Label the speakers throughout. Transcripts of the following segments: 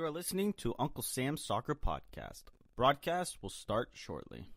Speaker 1: are listening to Uncle Sam's Soccer Podcast. Broadcast will start shortly.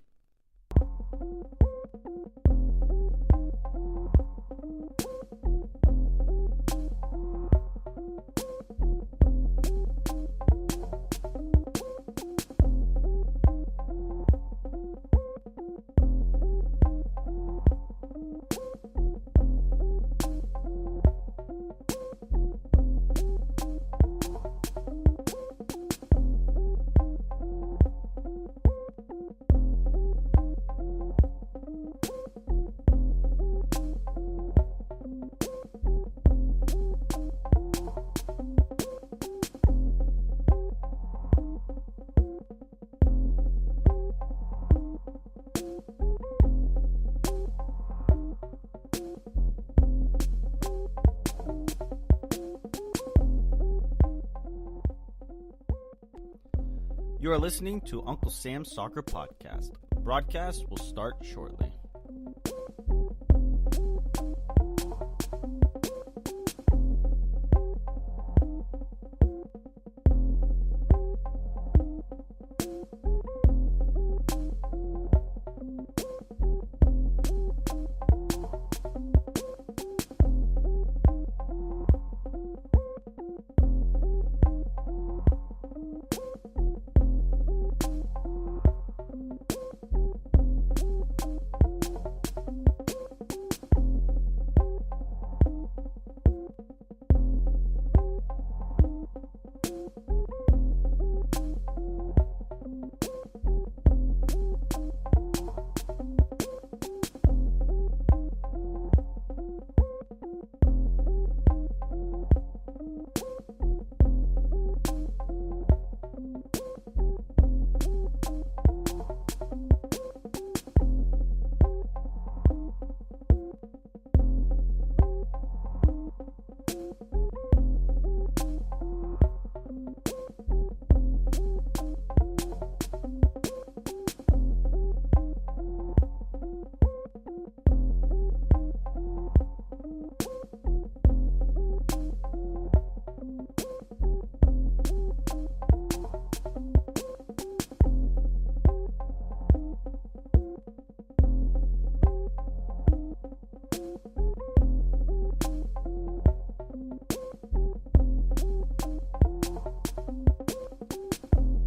Speaker 1: You are listening to Uncle Sam's Soccer Podcast. Broadcast will start shortly.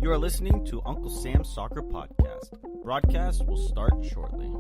Speaker 1: You are listening to Uncle Sam's Soccer Podcast. Broadcast will start shortly.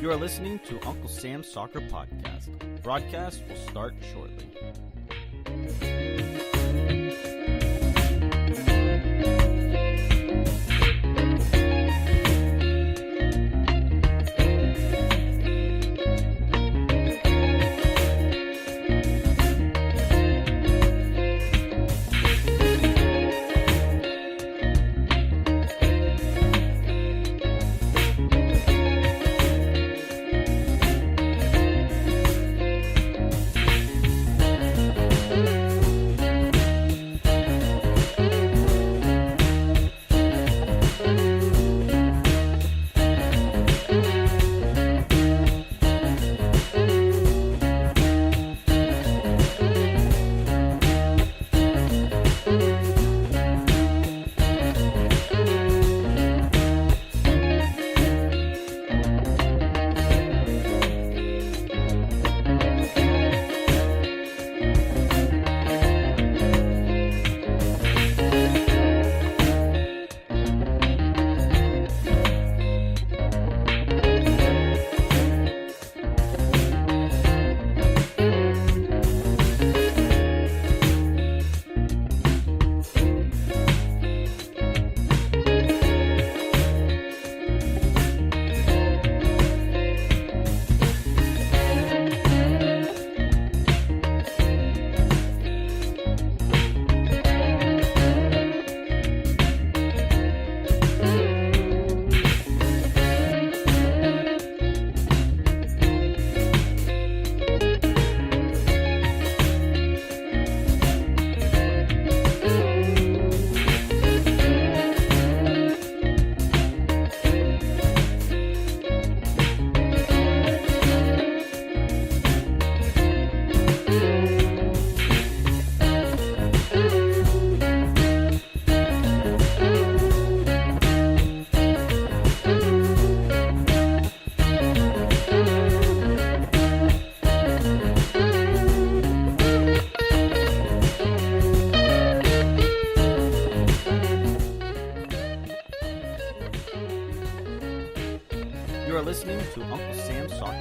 Speaker 1: You are listening to Uncle Sam's Soccer Podcast. Broadcast will start shortly.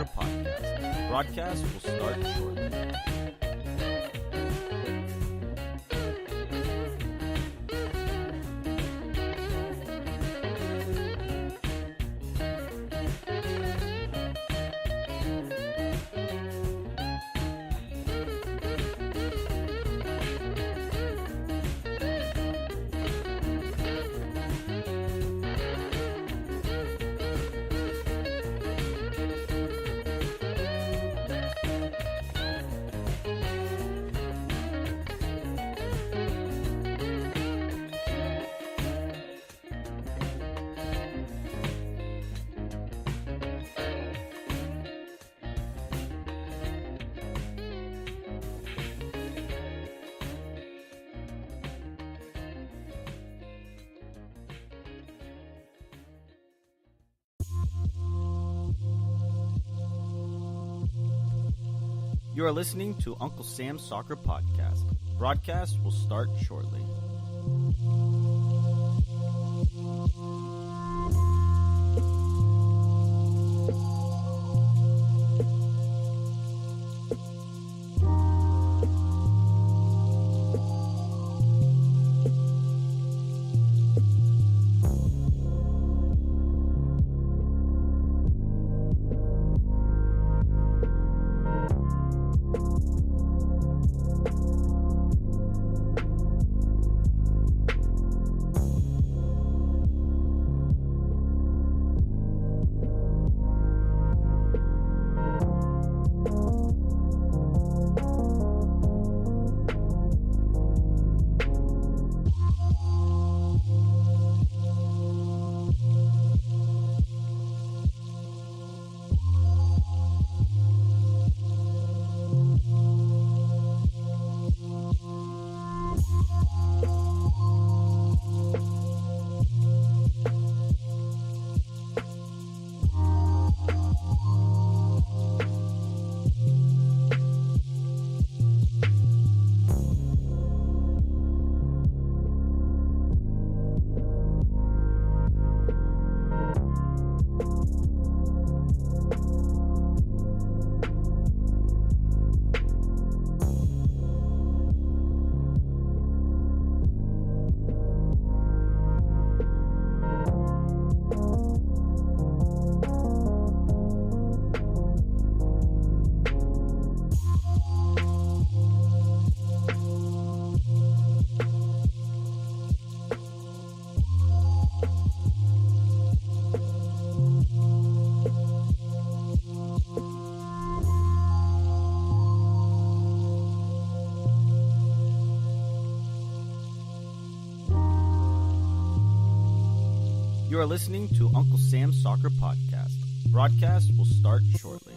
Speaker 1: Soccer Podcast. Broadcast will start shortly. You are listening to Uncle Sam's Soccer Podcast. Broadcast will start shortly. You are listening to Uncle Sam's Soccer Podcast. Broadcast will start shortly.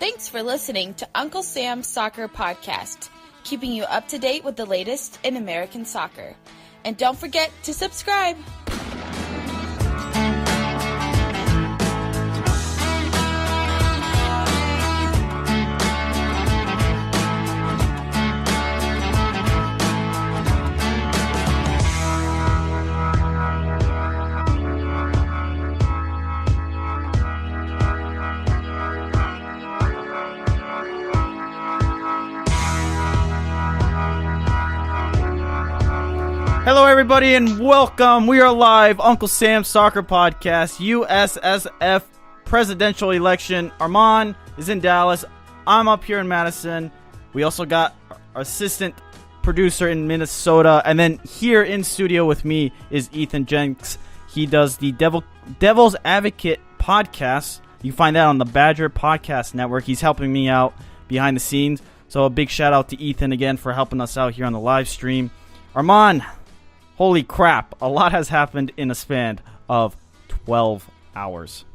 Speaker 2: Thanks for listening to Uncle Sam's Soccer Podcast, keeping you up to date with the latest in American soccer. And don't forget to subscribe.
Speaker 1: Hello, everybody, and welcome. We are live, Uncle Sam's Soccer Podcast, USSF Presidential Election. Armand is in Dallas. I'm up here in Madison. We also got our assistant producer in Minnesota. And then here in studio with me is Ethan Jenks. He does the Devil's Advocate podcast. You can find that on the Badger Podcast Network. He's helping me out behind the scenes. So a big shout out to Ethan again for helping us out here on the live stream. Armand, holy crap, a lot has happened in a span of 12 hours.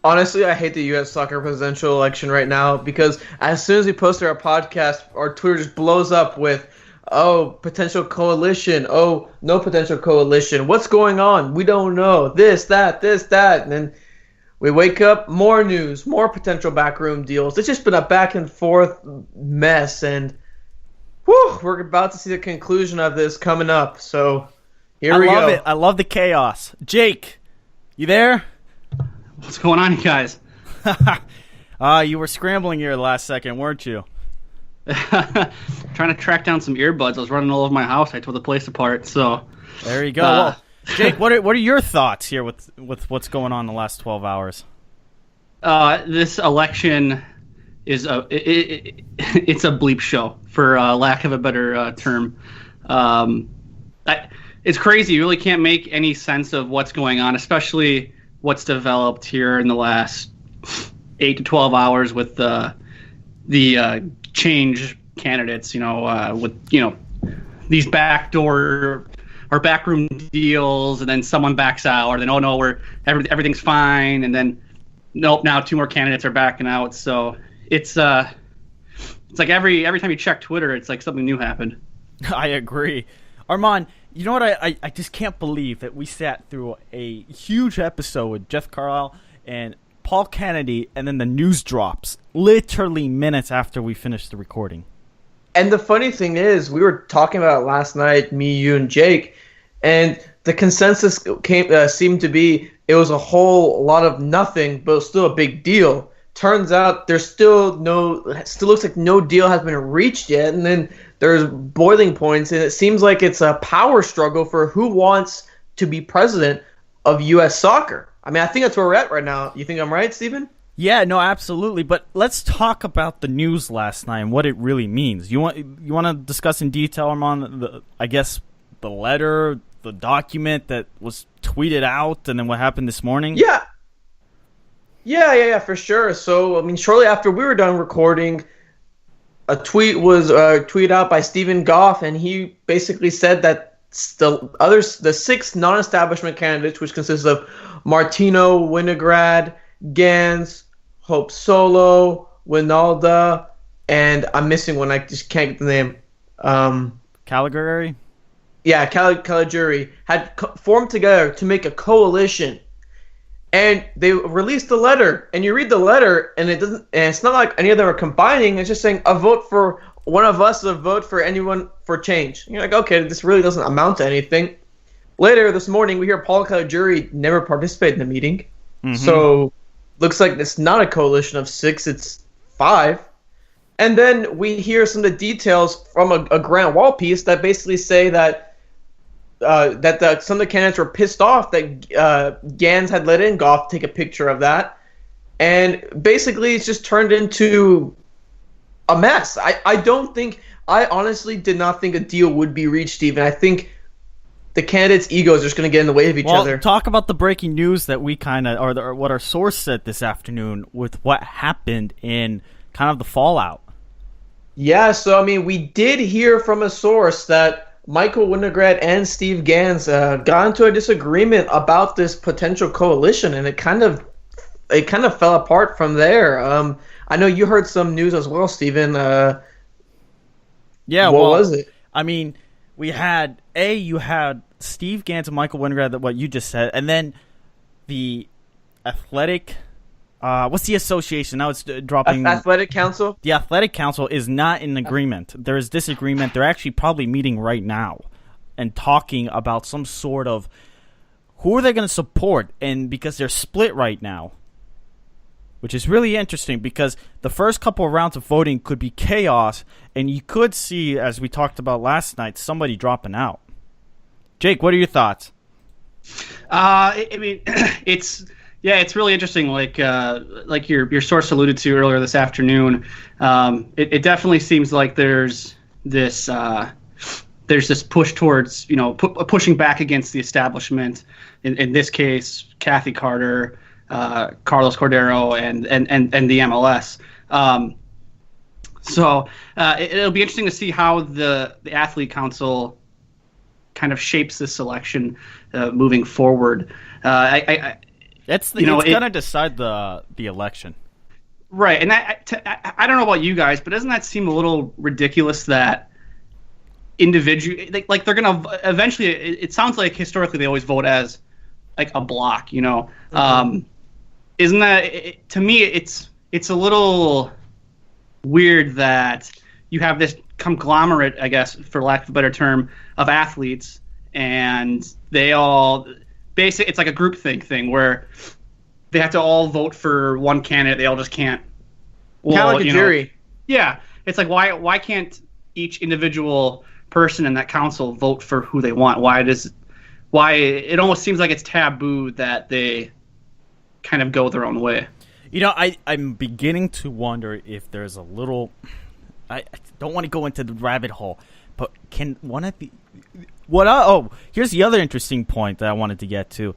Speaker 3: Honestly, I hate the U.S. Soccer Presidential Election right now because as soon as we posted our podcast, our Twitter just blows up with, oh, potential coalition, oh, no potential coalition, what's going on? We don't know, this, that, and then we wake up, more news, more potential backroom deals. It's just been a back and forth mess, and we're about to see the conclusion of this coming up, so here we go.
Speaker 1: I love it. I love the chaos. Jake, you there?
Speaker 4: What's going on, you guys?
Speaker 1: You were scrambling here the last second, weren't you?
Speaker 4: Trying to track down some earbuds. I was running all over my house. I tore the place apart, so...
Speaker 1: There you go. Well, Jake, what are your thoughts here with what's going on in the last 12 hours?
Speaker 4: This election is it's a bleep show, for lack of a better term. It's crazy. You really can't make any sense of what's going on, especially what's developed here in the last 8 to 12 hours with the change candidates. With these backdoor or backroom deals, and then someone backs out, or then everything's fine, and then nope, now 2 more candidates are backing out. So it's like every time you check Twitter, it's like something new happened.
Speaker 1: I agree. Armand, you know what? I just can't believe that we sat through a huge episode with Jeff Carlisle and Paul Kennedy, and then the news drops literally minutes after we finished the recording.
Speaker 3: And the funny thing is, we were talking about it last night, me, you, and Jake, and the consensus seemed to be it was a whole lot of nothing, but it was still a big deal. Turns out it still looks like no deal has been reached yet, and then there's boiling points, and it seems like it's a power struggle for who wants to be president of U.S. soccer. I mean, I think that's where we're at right now. You think I'm right, Steven?
Speaker 1: Yeah, no, absolutely. But let's talk about the news last night and what it really means. You want to discuss in detail, Armand, the letter, the document that was tweeted out, and then what happened this morning?
Speaker 3: Yeah, for sure. So, I mean, shortly after we were done recording, a tweet was tweeted out by Stephen Goff, and he basically said that the 6 non-establishment candidates, which consists of Martino, Winograd, Gans, Hope Solo, Winalda, and I'm missing one. I just can't get the name.
Speaker 1: Caligari?
Speaker 3: Yeah, Caligari had formed together to make a coalition. And they released the letter, and you read the letter, and it's not like any of them are combining. It's just saying a vote for one of us, a vote for anyone for change. And you're like, okay, this really doesn't amount to anything. Later this morning, we hear Paul Caligari never participated in the meeting. Mm-hmm. So looks like it's not a coalition of 6, it's 5. And then we hear some of the details from a Grant Wall piece that basically say that some of the candidates were pissed off that Gans had let in Goff take a picture of that. And basically it's just turned into a mess. I honestly did not think a deal would be reached, Stephen. I think the candidates' egos are just going to get in the way of each other.
Speaker 1: Talk about the breaking news that we or what our source said this afternoon with what happened in kind of the fallout.
Speaker 3: Yeah, so I mean, we did hear from a source that Michael Winograd and Steve Gans got into a disagreement about this potential coalition, and it kind of it kind of fell apart from there. I know you heard some news as well, Steven. What was it?
Speaker 1: I mean, you had Steve Gantz and Michael Winograd, what you just said, and then the athletic. What's the association now? It's dropping.
Speaker 3: Athletic Council.
Speaker 1: The Athletic Council is not in agreement. There is disagreement. They're actually probably meeting right now and talking about some sort of who are they going to support, and because they're split right now, which is really interesting because the first couple of rounds of voting could be chaos, and you could see, as we talked about last night, somebody dropping out. Jake, what are your thoughts?
Speaker 4: I mean, it's really interesting. Like your source alluded to earlier this afternoon, it definitely seems like there's this push towards pushing back against the establishment. In this case, Kathy Carter, Carlos Cordero, and the MLS. So it'll be interesting to see how the Athlete Council kind of shapes this election moving forward.
Speaker 1: It's going to decide the election.
Speaker 4: Right, and I don't know about you guys, but doesn't that seem a little ridiculous that like they're going to eventually, it sounds like historically they always vote as like a block, Mm-hmm. Isn't that, to me, it's a little weird that you have this conglomerate, I guess, for lack of a better term, of athletes, and they all basically, it's like a groupthink thing where they have to all vote for one candidate. They all just can't.
Speaker 3: Kind of like a jury.
Speaker 4: Yeah, it's like why can't each individual person in that council vote for who they want? Why it almost seems like it's taboo that they kind of go their own way.
Speaker 1: I'm beginning to wonder if there's a little. I don't want to go into the rabbit hole, but can one of the here's the other interesting point that I wanted to get to.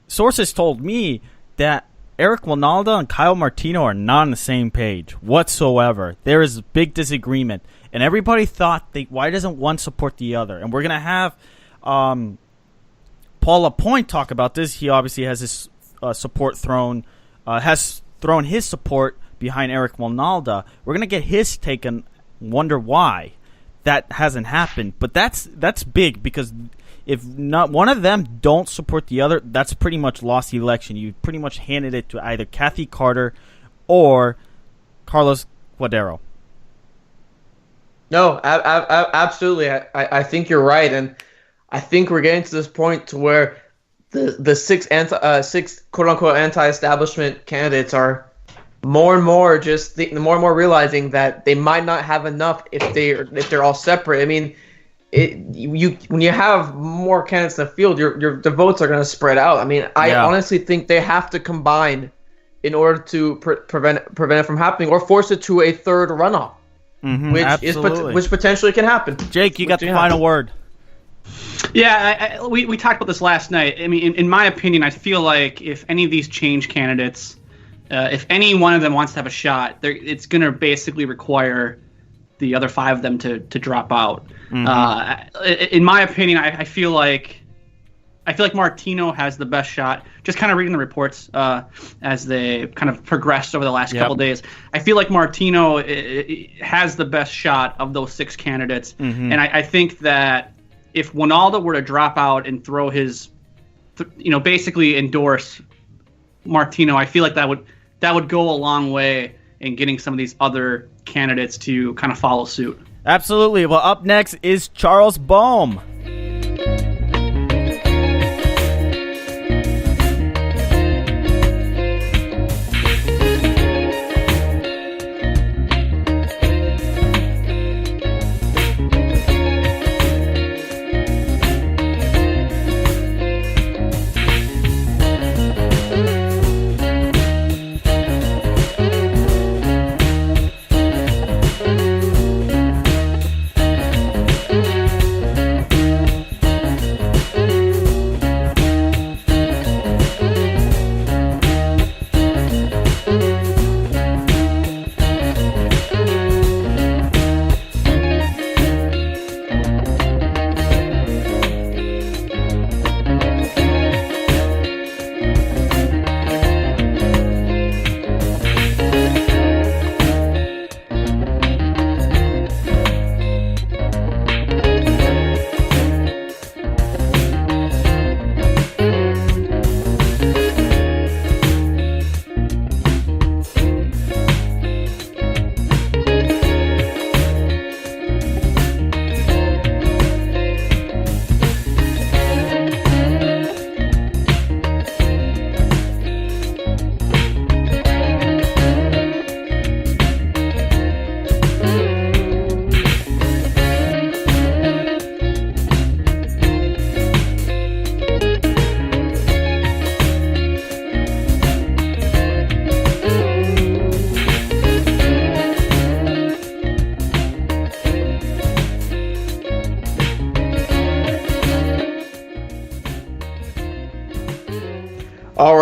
Speaker 1: Sources told me that Eric Winalda and Kyle Martino are not on the same page whatsoever. There is big disagreement, and everybody thought, why doesn't one support the other? And we're gonna have Paul Lapointe talk about this. He obviously has his support has thrown his support behind Eric Winalda. We're gonna get his take and wonder why that hasn't happened. But that's big, because if not one of them don't support the other, that's pretty much lost the election. You pretty much handed it to either Kathy Carter or Carlos Cordero.
Speaker 3: No, absolutely. I think you're right, and I think we're getting to this point to where the six quote unquote anti-establishment candidates are more and more more and more realizing that they might not have enough if they're all separate. I mean, when you have more candidates in the field, the votes are going to spread out. I mean, I honestly think they have to combine in order to prevent it from happening, or force it to a third runoff, which potentially can happen.
Speaker 1: Jake, you got the final word.
Speaker 4: Yeah, we talked about this last night. I mean, in my opinion, I feel like if any of these change candidates, if any one of them wants to have a shot, it's going to basically require the other five of them to drop out. Mm-hmm. In my opinion, I feel like Martino has the best shot. Just kind of reading the reports as they kind of progressed over the last couple days, I feel like Martino has the best shot of those six candidates. Mm-hmm. And I think that if Winalda were to drop out and throw his, basically endorse Martino, I feel like that would go a long way in getting some of these other candidates to kind of follow suit.
Speaker 1: Absolutely. Well, up next is Charles Boehm.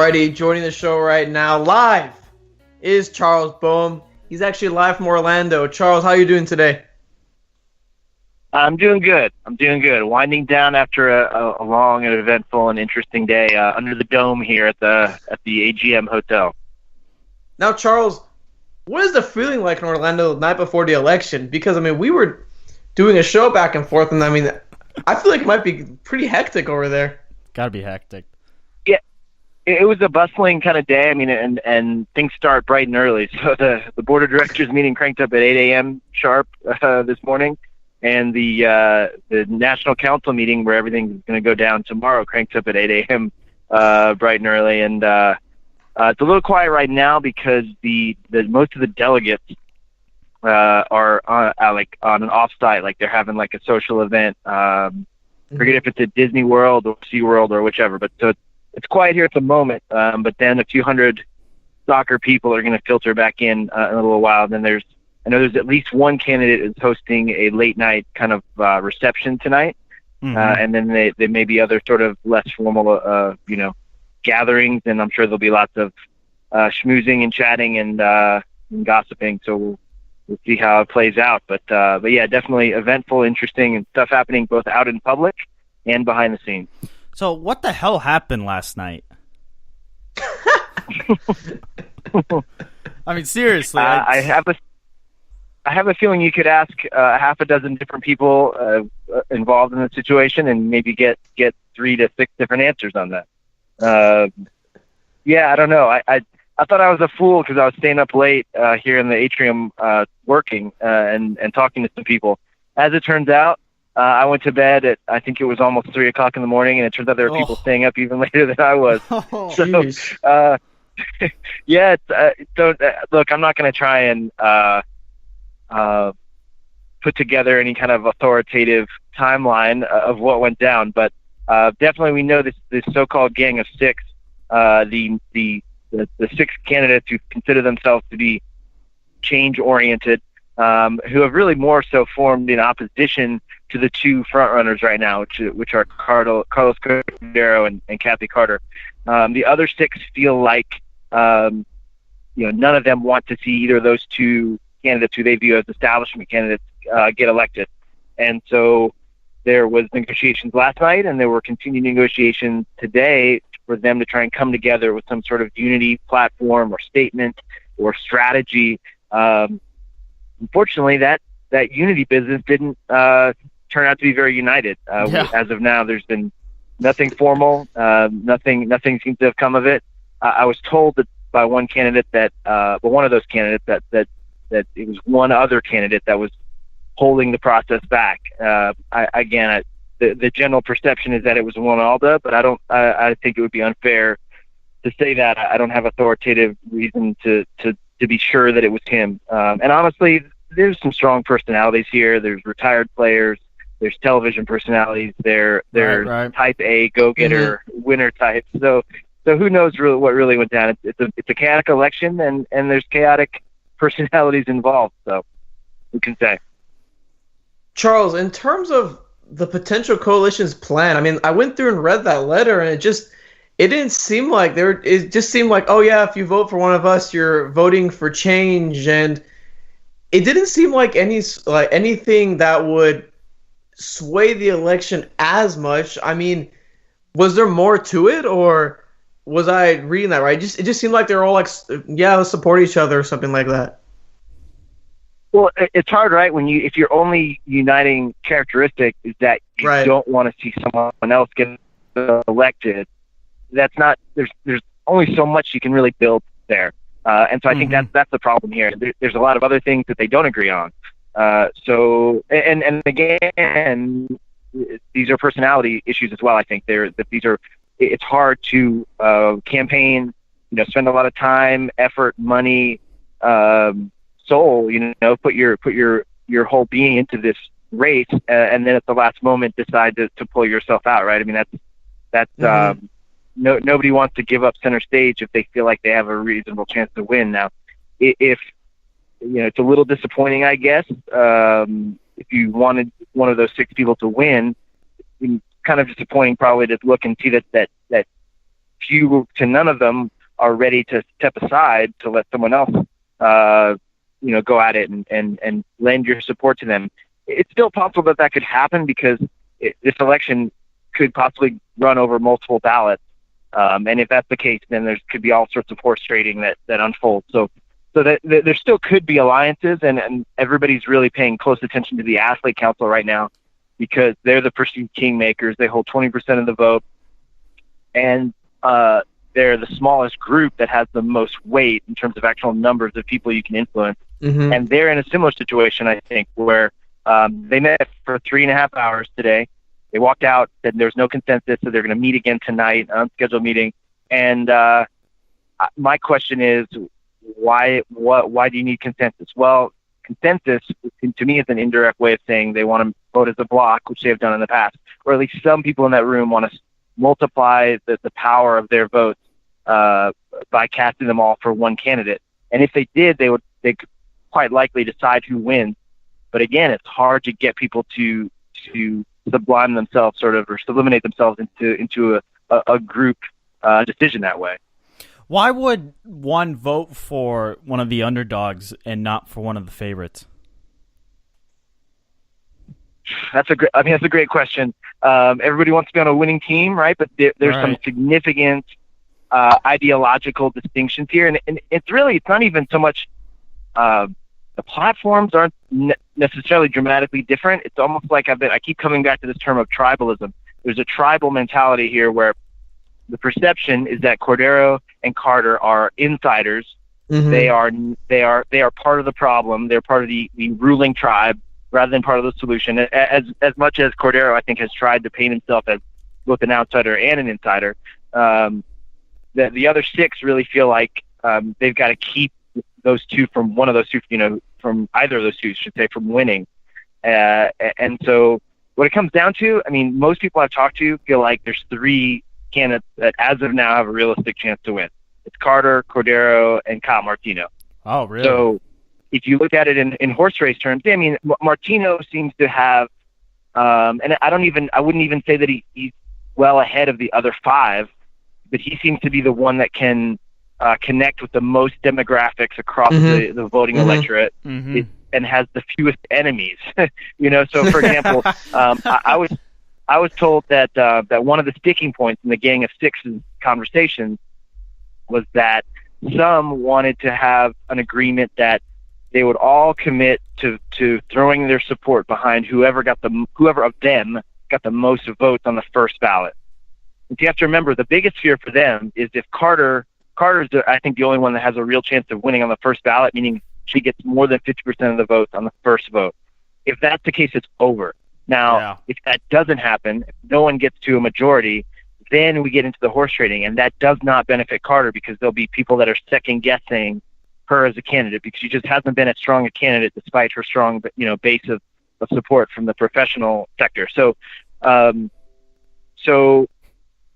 Speaker 3: Alrighty, joining the show right now, live, is Charles Boehm. He's actually live from Orlando. Charles, how are you doing today?
Speaker 5: I'm doing good. Winding down after a long and eventful and interesting day under the dome here at the AGM Hotel.
Speaker 3: Now, Charles, what is the feeling like in Orlando the night before the election? Because, I mean, we were doing a show back and forth, and, I mean, I feel like it might be pretty hectic over there.
Speaker 1: Gotta be hectic.
Speaker 5: Yeah, it was a bustling kind of day. I mean, and things start bright and early. So the board of directors meeting cranked up at 8 a.m. sharp this morning, and the national council meeting where everything's going to go down tomorrow cranked up at 8 a.m. Bright and early. And it's a little quiet right now because the most of the delegates are on an off-site, like they're having like a social event. Forget if it's at Disney World or SeaWorld or whichever, but so it's quiet here at the moment. But then a few hundred soccer people are going to filter back in a little while. Then I know there's at least one candidate is hosting a late night kind of reception tonight, and then there may be other sort of less formal, gatherings, and I'm sure there'll be lots of schmoozing and chatting and gossiping. So we'll see how it plays out. But yeah, definitely eventful, interesting, and stuff happening both out in public and behind the scenes.
Speaker 1: So what the hell happened last night? I mean, seriously.
Speaker 5: I have a feeling you could ask half a dozen different people involved in the situation and maybe get 3 to 6 different answers on that. Yeah, I don't know. I thought I was a fool because I was staying up late here in the atrium working and talking to some people. As it turns out, I went to bed at, I think it was almost 3 o'clock in the morning, and it turns out there were people staying up even later than I was. So, yeah, look, I'm not going to try and put together any kind of authoritative timeline of what went down, but definitely we know this so-called gang of 6, the 6 candidates who consider themselves to be change-oriented, who have really more so formed in opposition to the 2 frontrunners right now, which are Carlos Cordero and Kathy Carter. The other 6 feel like none of them want to see either of those 2 candidates who they view as establishment candidates get elected. And so there was negotiations last night, and there were continued negotiations today for them to try and come together with some sort of unity platform or statement or strategy. Unfortunately, that unity business didn't turn out to be very united. As of now, there's been nothing formal. Nothing seems to have come of it. I was told that by one candidate one of those candidates that it was one other candidate that was holding the process back. The general perception is that it was Ronaldo, but I think it would be unfair to say that. I don't have authoritative reason to be sure that it was him. And honestly, there's some strong personalities here. There's retired players. There's television personalities. There's
Speaker 1: right.
Speaker 5: Type A go-getter winner types. So who knows what really went down? It's a chaotic election, and there's chaotic personalities involved. So who can say?
Speaker 3: Charles, in terms of the potential coalition's plan, I mean, I went through and read that letter, and it didn't seem like it just seemed like, oh yeah, if you vote for one of us, you're voting for change, and it didn't seem like anything that would sway the election as much. I mean, was there more to it, or was I reading that right? It just seemed like they were all like, yeah, let's support each other or something like that.
Speaker 5: Well, it's hard, right? If your only uniting characteristic is that you don't want to see someone else get elected, that's not. There's only so much you can really build there, and so I think that's the problem here. There's a lot of other things that they don't agree on. So again, these are personality issues as well. I think it's hard to campaign, spend a lot of time, effort, money, soul, put your whole being into this race, and then at the last moment decide to pull yourself out, right? I mean, that's nobody wants to give up center stage if they feel like they have a reasonable chance to win. Now, if it's a little disappointing, I guess. If you wanted one of those 6 people to win, it's kind of disappointing probably to look and see that few to none of them are ready to step aside to let someone else, go at it and lend your support to them. It's still possible that could happen because this election could possibly run over multiple ballots. And if that's the case, then there could be all sorts of horse trading that unfolds. So that there still could be alliances, and everybody's really paying close attention to the Athlete Council right now because they're the perceived kingmakers. They hold 20% of the vote, and they're the smallest group that has the most weight in terms of actual numbers of people you can influence.
Speaker 3: Mm-hmm.
Speaker 5: And they're in a similar situation, I think, where they met for 3.5 hours today. They walked out, said there's no consensus, so they're going to meet again tonight, an unscheduled meeting. And my question is, why do you need consensus? Well, consensus, to me, is an indirect way of saying they want to vote as a block, which they have done in the past, or at least some people in that room want to multiply the power of their votes by casting them all for one candidate. And if they did, they could quite likely decide who wins. But again, it's hard to get people to sublime themselves or sublimate themselves into a group decision that way.
Speaker 1: Why would one vote for one of the underdogs and not for one of the favorites?
Speaker 5: That's a great question. Everybody wants to be on a winning team, right? But there's some significant ideological distinctions here, and it's not even so much the platforms aren't necessarily dramatically different. It's almost like I keep coming back to this term of tribalism. There's a tribal mentality here where the perception is that Cordero and Carter are insiders. Mm-hmm. They are part of the problem. They're part of the ruling tribe rather than part of the solution. As much as Cordero, I think, has tried to paint himself as both an outsider and an insider, the other six really feel like they've got to keep those two from one of those two, from either of those two, should say, from winning. And so what it comes down to, most people I've talked to feel like there's three candidates that as of now have a realistic chance to win. It's Carter, Cordero, and Kyle Martino.
Speaker 1: Oh, really?
Speaker 5: So if you look at it in horse race terms, Martino seems to have, and I wouldn't even say that he's well ahead of the other five, but he seems to be the one that can connect with the most demographics across the voting electorate, and has the fewest enemies. So for example, I was told that one of the sticking points in the Gang of Six's conversation was that some wanted to have an agreement that they would all commit to throwing their support behind whoever of them got the most votes on the first ballot. And you have to remember, the biggest fear for them is if Carter's, I think, the only one that has a real chance of winning on the first ballot, meaning she gets more than 50% of the votes on the first vote. If that's the case, it's over. Now, if that doesn't happen, if no one gets to a majority, then we get into the horse trading, and that does not benefit Carter because there'll be people that are second-guessing her as a candidate because she just hasn't been as strong a candidate despite her strong, base of support from the professional sector. So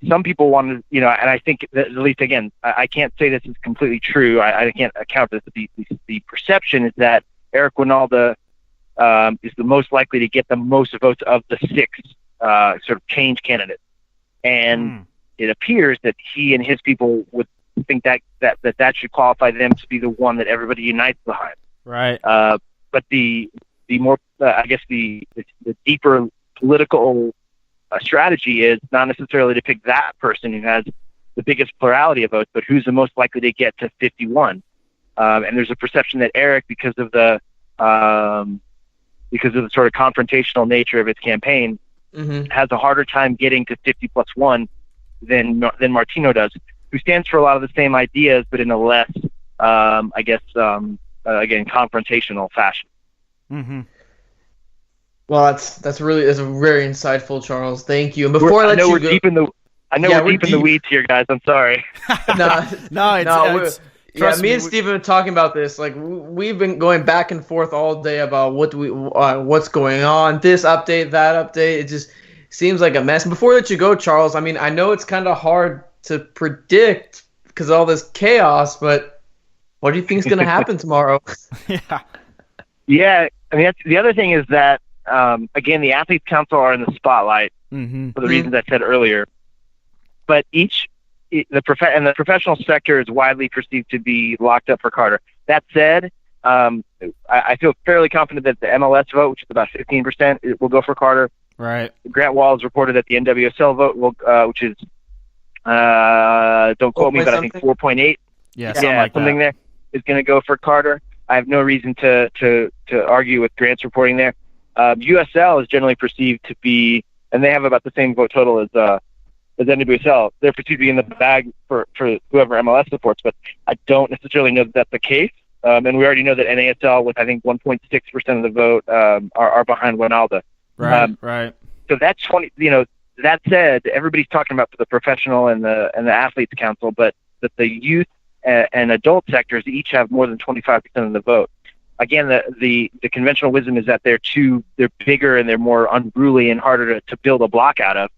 Speaker 5: some people want to, and I think that, at least, again, I can't say this is completely true. I can't account for this. The perception is that Eric Winalda is the most likely to get the most votes of the six sort of change candidates. And it appears that he and his people would think that should qualify them to be the one that everybody unites behind.
Speaker 1: Right.
Speaker 5: But the more, I guess, the deeper political strategy is not necessarily to pick that person who has the biggest plurality of votes, but who's the most likely to get to 51. And there's a perception that Eric, because of the sort of confrontational nature of its campaign, has a harder time getting to 50+1 than Martino does, who stands for a lot of the same ideas, but in a less, again, confrontational fashion.
Speaker 1: Mm-hmm.
Speaker 3: Well, that's very insightful, Charles. Thank you. And before I know
Speaker 5: we're deep in the weeds here, guys. I'm sorry.
Speaker 3: Me and Steve have been talking about this. Like, we've been going back and forth all day about what's going on, this update, that update. It just seems like a mess. And before I let you go, Charles, I know it's kind of hard to predict because of all this chaos, but what do you think is going to happen tomorrow?
Speaker 5: Yeah. That's, the other thing is that, again, the Athletes Council are in the spotlight for the reasons I said earlier. But each the professional sector is widely perceived to be locked up for Carter. That said, I feel fairly confident that the MLS vote, which is about 15%, it will go for Carter.
Speaker 1: Right.
Speaker 5: Grant Walls reported that the NWSL vote will, which is don't quote me, but I think 4.8.
Speaker 1: Yeah, something
Speaker 5: there is going to go for Carter. I have no reason to argue with Grant's reporting there. USL is generally perceived to be, and they have about the same vote total as NWSL. They're perceived to be in the bag for whoever MLS supports, but I don't necessarily know that that's the case. And we already know that NASL, with I think 1.6% of the vote, are behind Ronaldo.
Speaker 1: Right.
Speaker 5: So that's 20. That said, everybody's talking about the professional and the athletes council, but that the youth and adult sectors each have more than 25% of the vote. Again, the conventional wisdom is that they're bigger and they're more unruly and harder to build a block out of.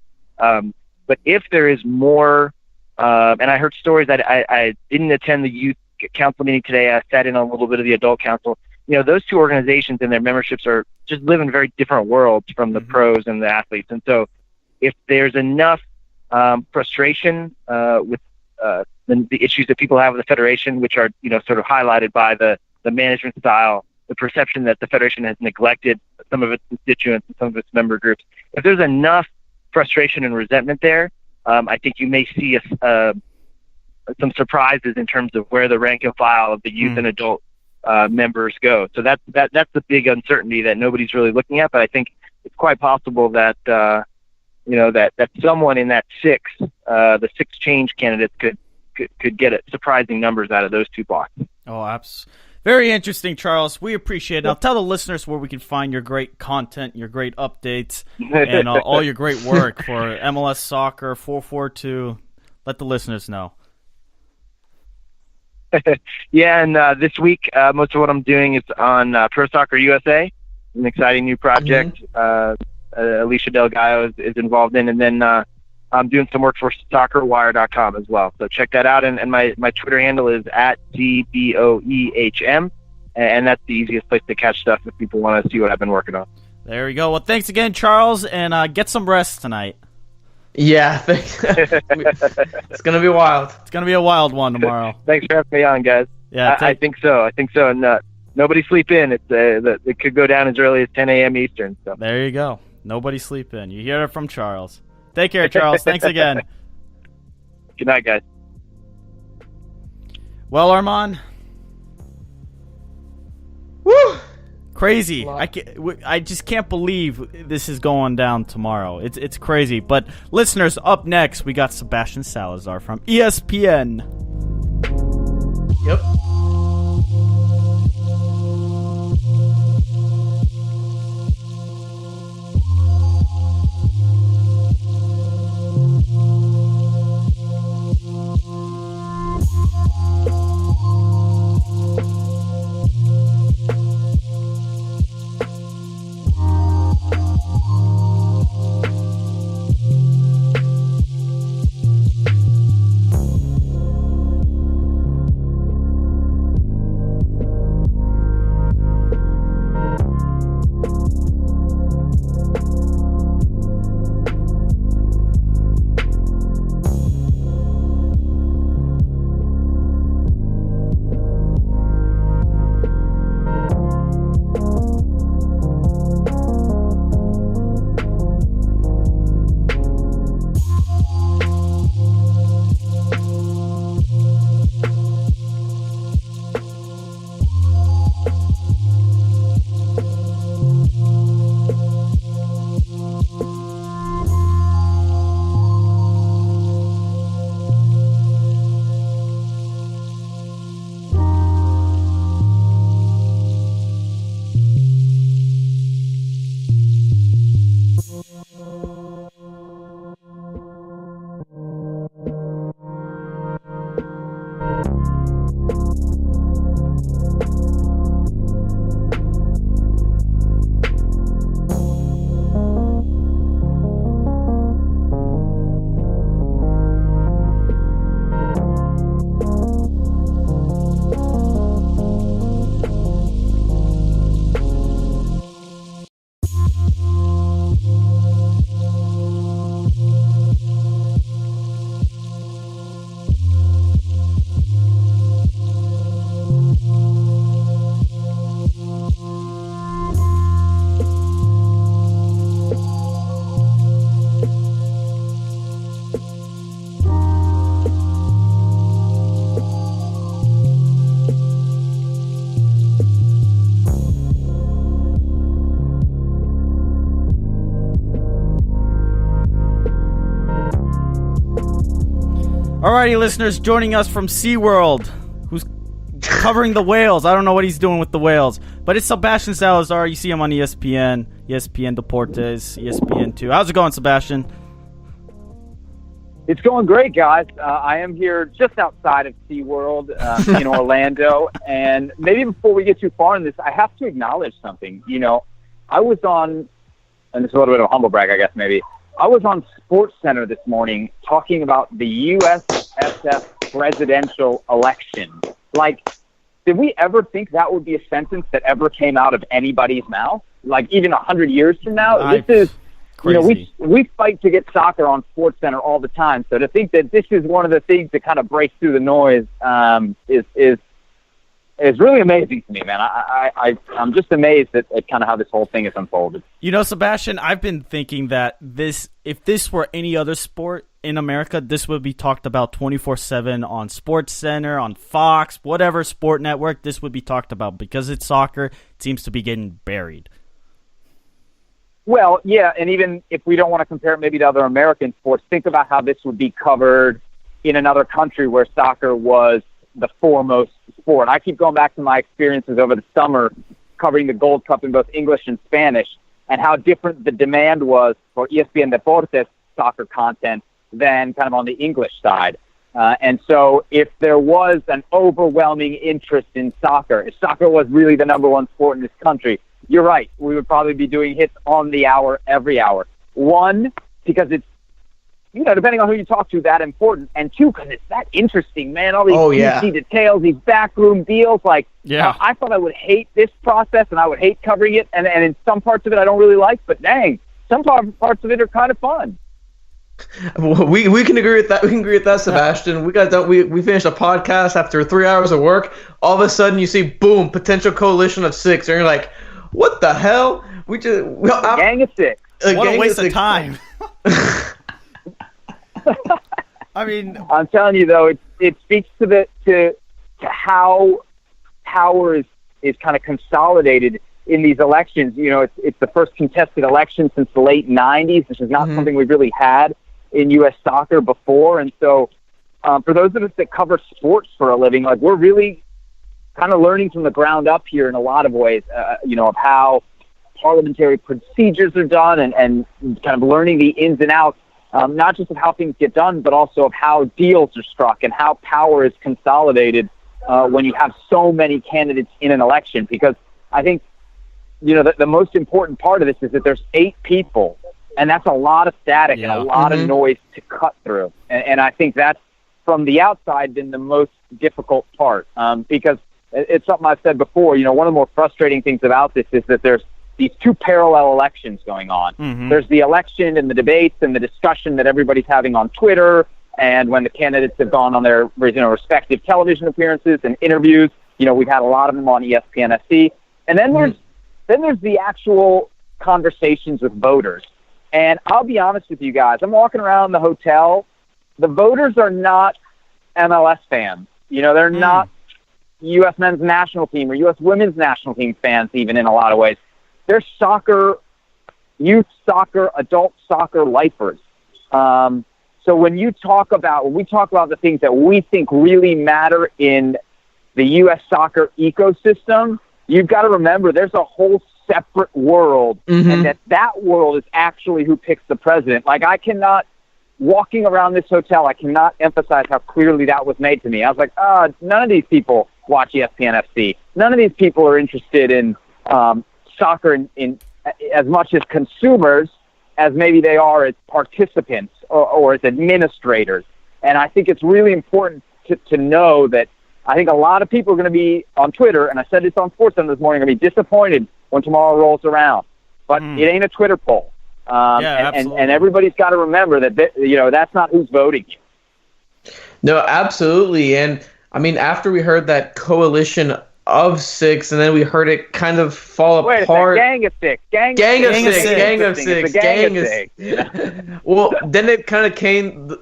Speaker 5: But if there is more, and I heard stories that I didn't attend the youth council meeting today. I sat in on a little bit of the adult council. Those two organizations and their memberships are just live in very different worlds from the pros and the athletes. And so if there's enough frustration with the issues that people have with the federation, which are, sort of highlighted by the management style, the perception that the federation has neglected some of its constituents and some of its member groups, if there's enough frustration and resentment there, I think you may see some surprises in terms of where the rank and file of the youth and adult members go. So that's the big uncertainty that nobody's really looking at. But I think it's quite possible that that someone in that the six change candidates could get surprising numbers out of those two blocks.
Speaker 1: Oh, very interesting, Charles. We appreciate it. Now, tell the listeners where we can find your great content, your great updates, and all your great work for MLS Soccer 442. Let the listeners know.
Speaker 5: Yeah, and this week, most of what I'm doing is on Pro Soccer USA, an exciting new project. Alicia Delgado is involved in, and then I'm doing some work for SoccerWire.com as well. So check that out, and my Twitter handle is @DBOEHM, and that's the easiest place to catch stuff if people want to see what I've been working on.
Speaker 1: There we go. Well, thanks again, Charles, and get some rest tonight.
Speaker 3: Yeah, it's going to be wild.
Speaker 1: It's going to be a wild one tomorrow.
Speaker 5: Thanks for having me on, guys.
Speaker 1: Yeah,
Speaker 5: I think so. And nobody sleep in. It could go down as early as 10 a.m. Eastern. So.
Speaker 1: There you go. Nobody sleep in. You hear it from Charles. Take care, Charles. Thanks again.
Speaker 5: Good night, guys.
Speaker 1: Well, Armand.
Speaker 3: Woo!
Speaker 1: Crazy. I just can't believe this is going down tomorrow. It's crazy. But listeners, up next, we got Sebastian Salazar from ESPN.
Speaker 3: Yep.
Speaker 1: Alrighty, listeners, joining us from SeaWorld, who's covering the whales. I don't know what he's doing with the whales, but it's Sebastian Salazar. You see him on ESPN, ESPN Deportes, ESPN2. How's it going, Sebastian?
Speaker 6: It's going great, guys. I am here just outside of SeaWorld in Orlando. And maybe before we get too far in this, I have to acknowledge something. You know, I was on, and this is a little bit of a humble brag, I guess, maybe. I was on SportsCenter this morning talking about the USSF Presidential Election. Like, did we ever think that would be a sentence that ever came out of anybody's mouth? Like, even 100 years from now? This is...
Speaker 1: Crazy.
Speaker 6: You know, we fight to get soccer on SportsCenter all the time. So to think that this is one of the things that kind of breaks through the noise is really amazing to me, man. I'm just amazed at kind of how this whole thing has unfolded.
Speaker 1: You know, Sebastian, I've been thinking that if this were any other sport in America, this would be talked about 24/7 on SportsCenter, on Fox, whatever sport network. This would be talked about because it's soccer. It seems to be getting buried.
Speaker 6: Well, yeah, and even if we don't want to compare it maybe to other American sports, think about how this would be covered in another country where soccer was the foremost sport. I keep going back to my experiences over the summer covering the Gold Cup in both English and Spanish and how different the demand was for ESPN Deportes soccer content than kind of on the English side. And so if there was an overwhelming interest in soccer, if soccer was really the number one sport in this country, you're right. We would probably be doing hits on the hour, every hour. One, because it's, you know, depending on who you talk to, that important. And two, because it's that interesting, man. All these juicy details, these backroom deals. Like, I thought I would hate this process and I would hate covering it. And in some parts of it I don't really like, but dang, some parts of it are kind of fun.
Speaker 3: We can agree with that. We can agree with that, Sebastian. We got done. We finished a podcast after 3 hours of work. All of a sudden, you see, boom, potential coalition of 6, and you're like, "What the hell?
Speaker 6: Gang of 6.
Speaker 1: What a waste of time." I mean,
Speaker 6: I'm telling you though, it speaks to how power is kind of consolidated in these elections. You know, it's the first contested election since the late 90s, which is not something we've really had in U.S. soccer before. And so for those of us that cover sports for a living, like, we're really kind of learning from the ground up here in a lot of ways, you know, of how parliamentary procedures are done and kind of learning the ins and outs, not just of how things get done, but also of how deals are struck and how power is consolidated when you have so many candidates in an election. Because I think, you know, the most important part of this is that there's 8 people, and that's a lot of static and a lot of noise to cut through. And I think that's, from the outside, been the most difficult part, because it's something I've said before. You know, one of the more frustrating things about this is that there's these 2 parallel elections going on. There's the election and the debates and the discussion that everybody's having on Twitter, and when the candidates have gone on their, you know, respective television appearances and interviews. You know, we've had a lot of them on ESPN FC. And then there's the actual conversations with voters. And I'll be honest with you guys, I'm walking around the hotel. The voters are not MLS fans. You know, they're not U.S. men's national team or U.S. women's national team fans, even, in a lot of ways. They're soccer, youth soccer, adult soccer lifers. So when we talk about the things that we think really matter in the U.S. soccer ecosystem, you've got to remember there's a whole separate world, and that world is actually who picks the president. Like, walking around this hotel, I cannot emphasize how clearly that was made to me. I was like, none of these people watch ESPN FC. None of these people are interested in soccer in as much as consumers as maybe they are as participants or as administrators. And I think it's really important to know that I think a lot of people are going to be on Twitter, and I said this on SportsCenter this morning, going to be disappointed when tomorrow rolls around. But it ain't a Twitter poll. And everybody's got to remember that, you know, that's not who's voting you.
Speaker 3: No, absolutely. And, I mean, after we heard that coalition of 6, and then we heard it kind of fall apart.
Speaker 6: Gang of 6.
Speaker 3: Gang of six. Well, then it kind of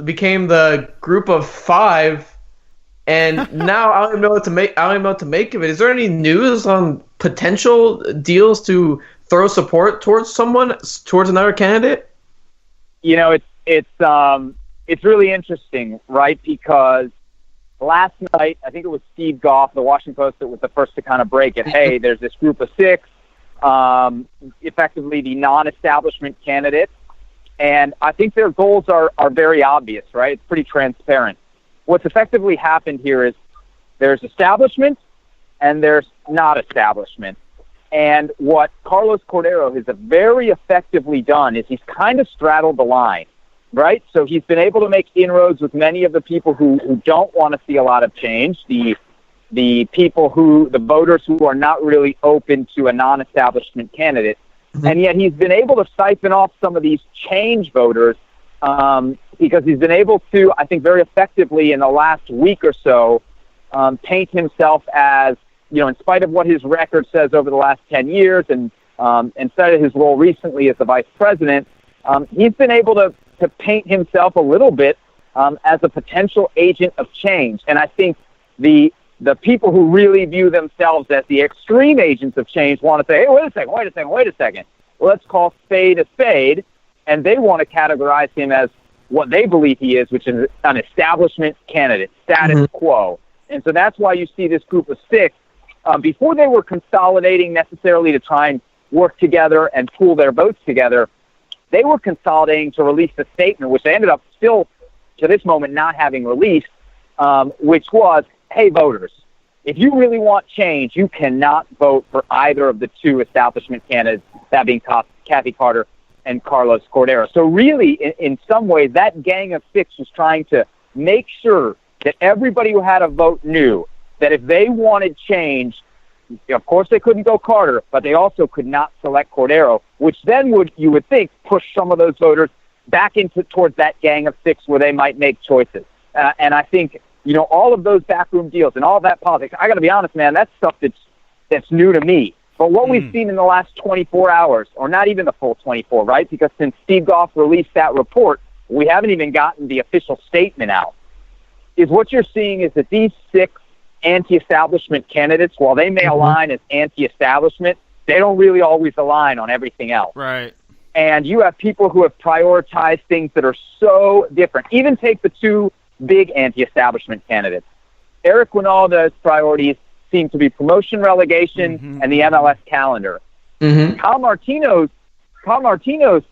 Speaker 3: became the group of 5. And now I don't even know what to make of it. Is there any news on potential deals to throw support towards another candidate?
Speaker 6: You know, it's it's really interesting, right? Because last night, I think it was Steve Goff, the Washington Post, that was the first to kind of break it. Hey, there's this group of 6, effectively the non-establishment candidates, and I think their goals are very obvious, right? It's pretty transparent. What's effectively happened here is there's establishment and there's not establishment. And what Carlos Cordero has very effectively done is he's kind of straddled the line, right? So he's been able to make inroads with many of the people who don't want to see a lot of change, the voters who are not really open to a non-establishment candidate. Mm-hmm. And yet he's been able to siphon off some of these change voters because he's been able to, I think, very effectively in the last week or so, paint himself as, in spite of what his record says over the last 10 years and in spite of his role recently as the vice president, he's been able to paint himself a little bit as a potential agent of change. And I think the people who really view themselves as the extreme agents of change want to say, hey, wait a second. Well, let's call spade a spade. And they want to categorize him as what they believe he is, which is an establishment candidate, status quo. And so that's why you see this group of 6. Before they were consolidating necessarily to try and work together and pool their votes together, they were consolidating to release a statement, which they ended up still, to this moment, not having released, which was, hey, voters, if you really want change, you cannot vote for either of the 2 establishment candidates, that being Kathy Carter and Carlos Cordero. So really, in some ways, that gang of 6 was trying to make sure that everybody who had a vote knew that if they wanted change, of course they couldn't go Carter, but they also could not select Cordero, which then you would think, push some of those voters back towards that gang of 6 where they might make choices. And I think, all of those backroom deals and all of that politics, I got to be honest, man, that's stuff that's new to me. But what we've seen in the last 24 hours, or not even the full 24, right? Because since Steve Goff released that report, we haven't even gotten the official statement out, is what you're seeing is that these 6 anti-establishment candidates, while they may align as anti-establishment, they don't really always align on everything else.
Speaker 1: Right.
Speaker 6: And you have people who have prioritized things that are so different. Even take the 2 big anti-establishment candidates. Eric Winalda's priorities seem to be promotion, relegation, and the MLS calendar. Kyle Martino's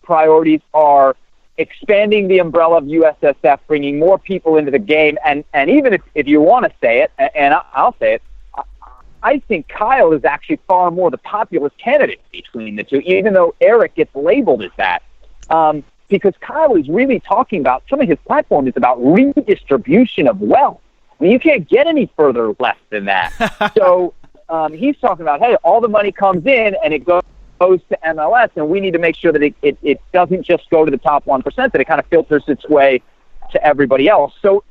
Speaker 6: priorities are expanding the umbrella of USSF, bringing more people into the game, and even if you want to say it, and I'll say it, I think Kyle is actually far more the populist candidate between the 2, even though Eric gets labeled as that. Because Kyle is really talking about, some of his platform is about redistribution of wealth. I mean, you can't get any further left than that. So he's talking about, hey, all the money comes in and it goes to MLS, and we need to make sure that it doesn't just go to the top 1%, that it kind of filters its way to everybody else. So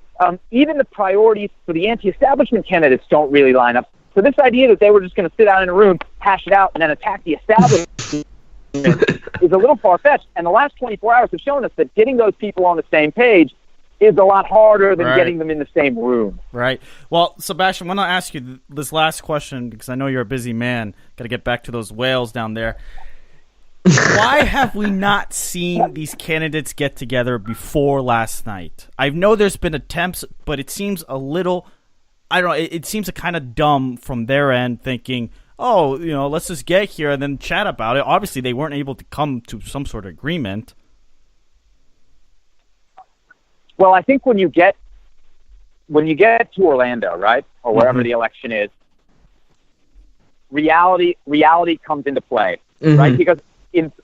Speaker 6: even the priorities for the anti-establishment candidates don't really line up. So this idea that they were just going to sit down in a room, hash it out, and then attack the establishment is a little far-fetched. And the last 24 hours have shown us that getting those people on the same page is a lot harder than getting them in the same room.
Speaker 1: Right. Well, Sebastian, I want to ask you this last question because I know you're a busy man. Got to get back to those whales down there. Why have we not seen these candidates get together before last night? I know there's been attempts, but it seems a little, I don't know, it seems kind of dumb from their end thinking, oh, let's just get here and then chat about it. Obviously, they weren't able to come to some sort of agreement.
Speaker 6: Well, I think when you get to Orlando, right, or wherever the election is, reality comes into play, right? Because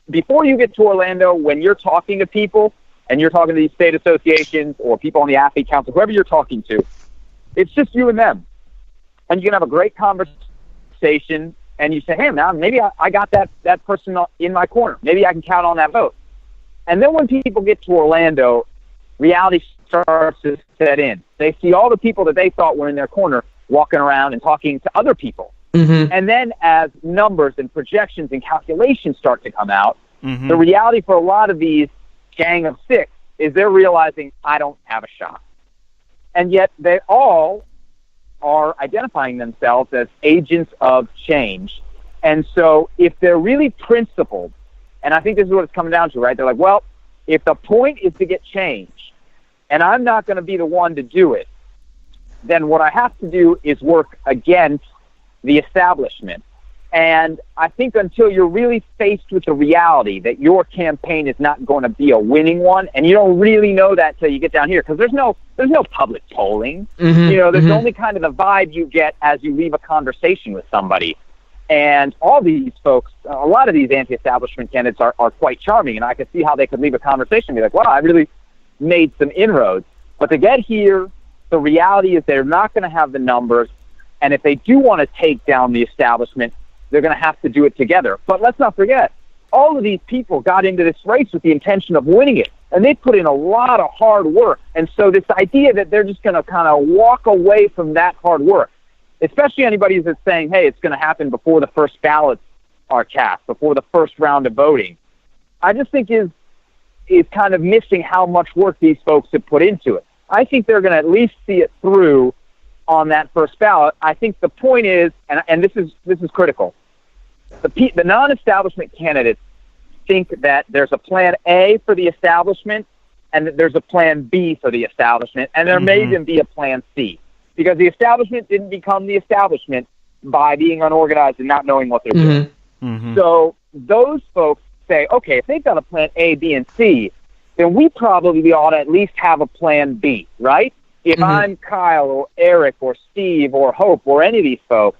Speaker 6: before you get to Orlando, when you're talking to people and you're talking to these state associations or people on the athlete council, whoever you're talking to, it's just you and them, and you can have a great conversation. And you say, hey, now maybe I got that person in my corner. Maybe I can count on that vote. And then when people get to Orlando, reality starts to set in. They see all the people that they thought were in their corner walking around and talking to other people. And then as numbers and projections and calculations start to come out, the reality for a lot of these gang of 6 is they're realizing, I don't have a shot. And yet they all are identifying themselves as agents of change. And so if they're really principled, and I think this is what it's coming down to, right? They're like, well, if the point is to get change, and I'm not going to be the one to do it, then what I have to do is work against the establishment. And I think until you're really faced with the reality that your campaign is not going to be a winning one, and you don't really know that till you get down here, because there's no public polling. There's only kind of the vibe you get as you leave a conversation with somebody. And all these folks, a lot of these anti-establishment candidates are quite charming, and I could see how they could leave a conversation and be like, wow, I really made some inroads. But to get here, the reality is they're not going to have the numbers, and if they do want to take down the establishment, they're going to have to do it together. But let's not forget, all of these people got into this race with the intention of winning it, and they put in a lot of hard work. And so this idea that they're just going to kind of walk away from that hard work, especially anybody that's saying, hey, it's going to happen before the first ballots are cast, before the first round of voting, I just think is kind of missing how much work these folks have put into it. I think they're going to at least see it through on that first ballot. I think the point is, and this is critical, the non-establishment candidates think that there's a plan A for the establishment and that there's a plan B for the establishment, and there may even be a plan C, because the establishment didn't become the establishment by being unorganized and not knowing what they're doing. So those folks say, okay, if they've got a plan A, B, and C, then we probably ought to at least have a plan B, right? If I'm Kyle or Eric or Steve or Hope or any of these folks,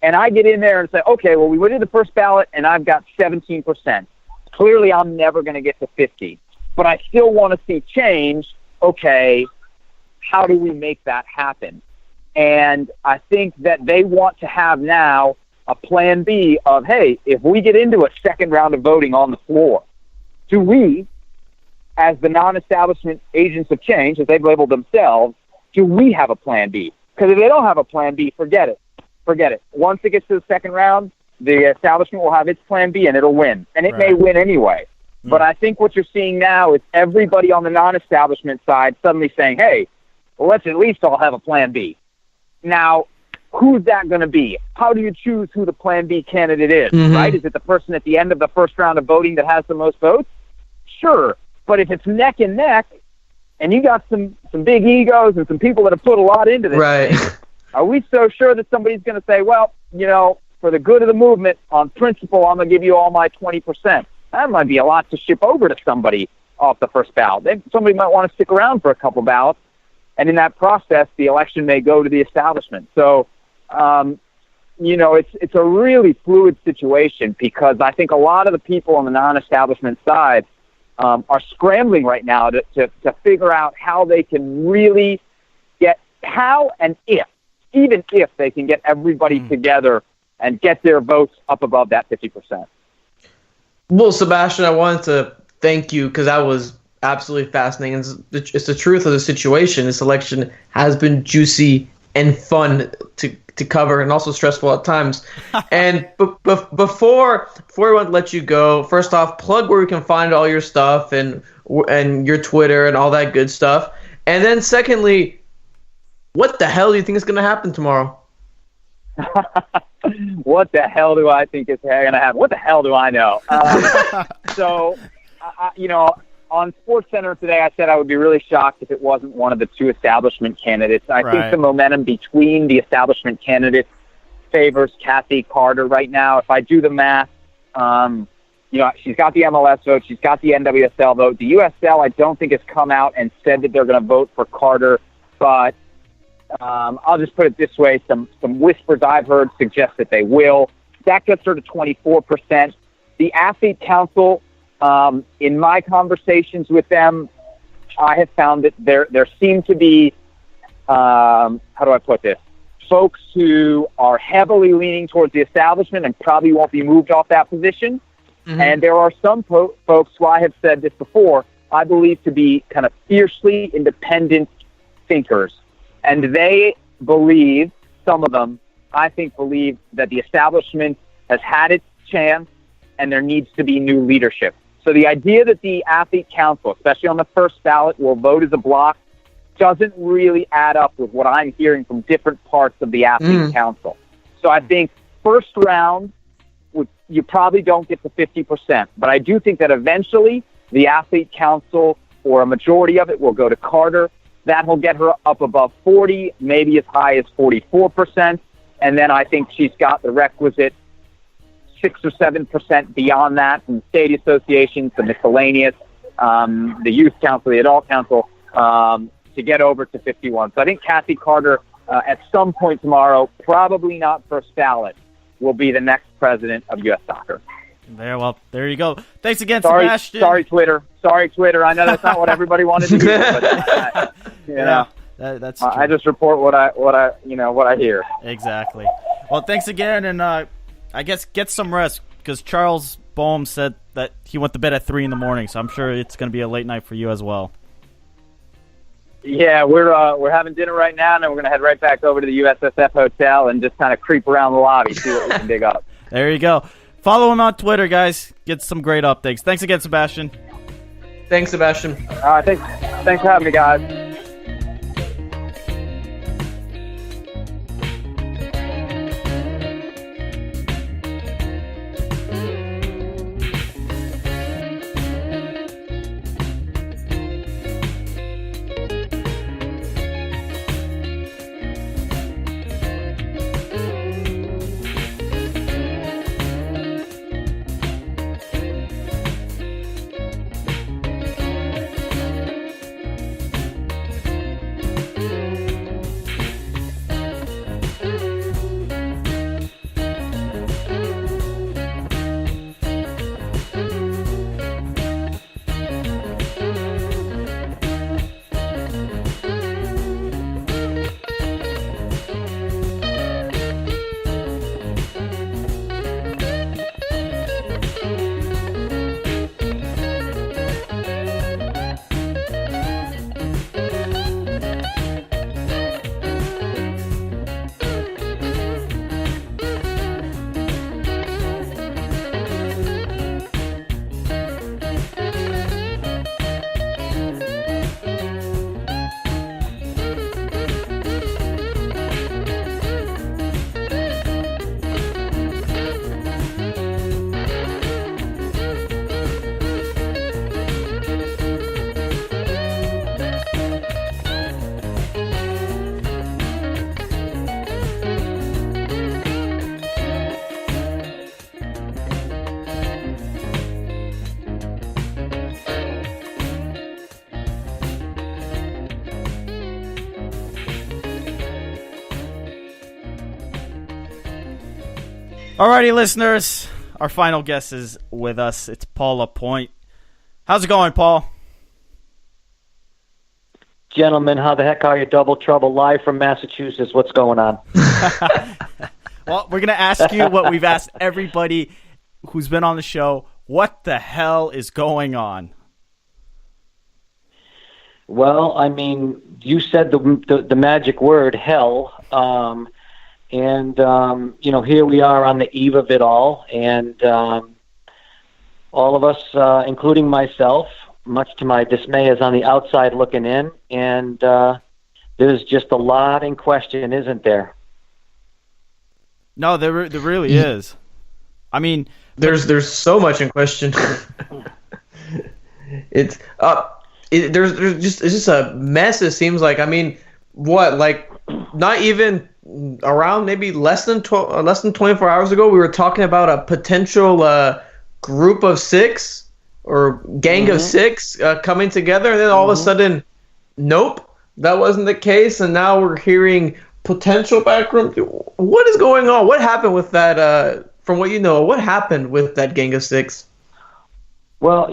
Speaker 6: and I get in there and say, okay, well, we did the first ballot and I've got 17%. Clearly, I'm never going to get to 50, but I still want to see change. Okay, how do we make that happen? And I think that they want to have now a plan B of, hey, if we get into a second round of voting on the floor, do we, as the non-establishment agents of change, as they've labeled themselves, do we have a plan B? Because if they don't have a plan B, forget it. Once it gets to the second round, the establishment will have its plan B and it'll win. And it may win anyway. But I think what you're seeing now is everybody on the non-establishment side suddenly saying, hey, well, let's at least all have a plan B. Now, who's that going to be? How do you choose who the plan B candidate is, right? Is it the person at the end of the first round of voting that has the most votes? Sure. But if it's neck and neck, and you got some big egos and some people that have put a lot into this, thing, are we so sure that somebody's going to say, well, for the good of the movement, on principle, I'm going to give you all my 20%? That might be a lot to ship over to somebody off the first ballot. Somebody might want to stick around for a couple ballots, and in that process, the election may go to the establishment. So, it's a really fluid situation, because I think a lot of the people on the non-establishment side are scrambling right now to figure out how they can really get, how and if, even if they can get everybody together and get their votes up above that 50%.
Speaker 3: Well, Sebastian, I wanted to thank you, because that was absolutely fascinating. It's the truth of the situation. This election has been juicy and fun to cover, and also stressful at times. And before we want to let you go, first off, plug where we can find all your stuff and your Twitter and all that good stuff. And then secondly, what the hell do you think is going to happen tomorrow?
Speaker 6: What the hell do I think is going to happen? What the hell do I know? On SportsCenter today, I said I would be really shocked if it wasn't one of the two establishment candidates. I think the momentum between the establishment candidates favors Kathy Carter right now. If I do the math, she's got the MLS vote, she's got the NWSL vote. The USL, I don't think, has come out and said that they're going to vote for Carter, but I'll just put it this way. Some whispers I've heard suggest that they will. That gets her to 24%. The Athlete Council, in my conversations with them, I have found that there seem to be, how do I put this, folks who are heavily leaning towards the establishment and probably won't be moved off that position. And there are some folks who I have said this before, I believe to be kind of fiercely independent thinkers. And they believe, some of them, I think, believe that the establishment has had its chance and there needs to be new leadership. So the idea that the Athlete Council, especially on the first ballot, will vote as a block doesn't really add up with what I'm hearing from different parts of the Athlete Council. So I think first round, you probably don't get to 50%. But I do think that eventually the Athlete Council or a majority of it will go to Carter. That will get her up above 40, maybe as high as 44%. And then I think she's got the requisite 6 or 7% beyond that from the state associations, the miscellaneous, the youth council, the adult council, to get over to 51. So I think Kathy Carter, at some point tomorrow, probably not first ballot, will be the next president of U.S. Soccer.
Speaker 1: There you go. Thanks again,
Speaker 6: Sorry,
Speaker 1: Sebastian.
Speaker 6: Sorry, Twitter. I know that's not what everybody wanted to hear, but
Speaker 1: that's true.
Speaker 6: I just report what I hear.
Speaker 1: Exactly. Well, thanks again, and I guess get some rest, because Charles Boehm said that he went to bed at 3 a.m, so I'm sure it's going to be a late night for you as well.
Speaker 6: Yeah, we're having dinner right now, and then we're going to head right back over to the USSF hotel and just kind of creep around the lobby, see what we can dig up.
Speaker 1: There you go. Follow him on Twitter, guys. Get some great updates. Thanks again, Sebastian.
Speaker 3: Thanks, Sebastian.
Speaker 6: Thanks for having me, guys.
Speaker 1: Alrighty, listeners, our final guest is with us. It's Paul Lapointe. How's it going, Paul?
Speaker 7: Gentlemen, how the heck are you? Double Trouble, live from Massachusetts. What's going on?
Speaker 1: Well, we're going to ask you what we've asked everybody who's been on the show. What the hell is going on?
Speaker 7: Well, I mean, you said the magic word, hell. Here we are on the eve of it all. And all of us, including myself, much to my dismay, is on the outside looking in. And there's just a lot in question, isn't there?
Speaker 1: No, there really is. I mean,
Speaker 3: there's so much in question. It's just a mess. It seems like. I mean, not even around maybe less than 24 hours ago, we were talking about a potential group of 6 or gang of 6 coming together, and then all of a sudden, nope, that wasn't the case, and now we're hearing potential backroom. What is going on? What happened with that? From what you know, what happened with that gang of 6?
Speaker 7: Well,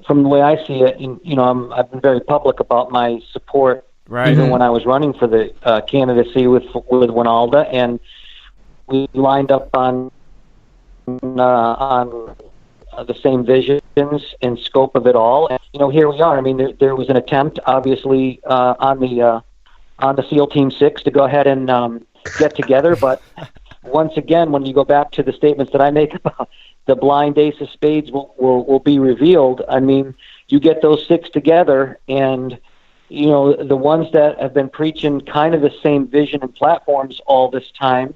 Speaker 7: from the way I see it, I've been very public about my support,
Speaker 1: right,
Speaker 7: even when I was running for the candidacy with Winalda, and we lined up on the same visions and scope of it all. And, here we are. I mean, there was an attempt, obviously, on the SEAL Team 6 to go ahead and get together, but once again, when you go back to the statements that I make about the blind ace of spades will be revealed, I mean, you get those 6 together, and the ones that have been preaching kind of the same vision and platforms all this time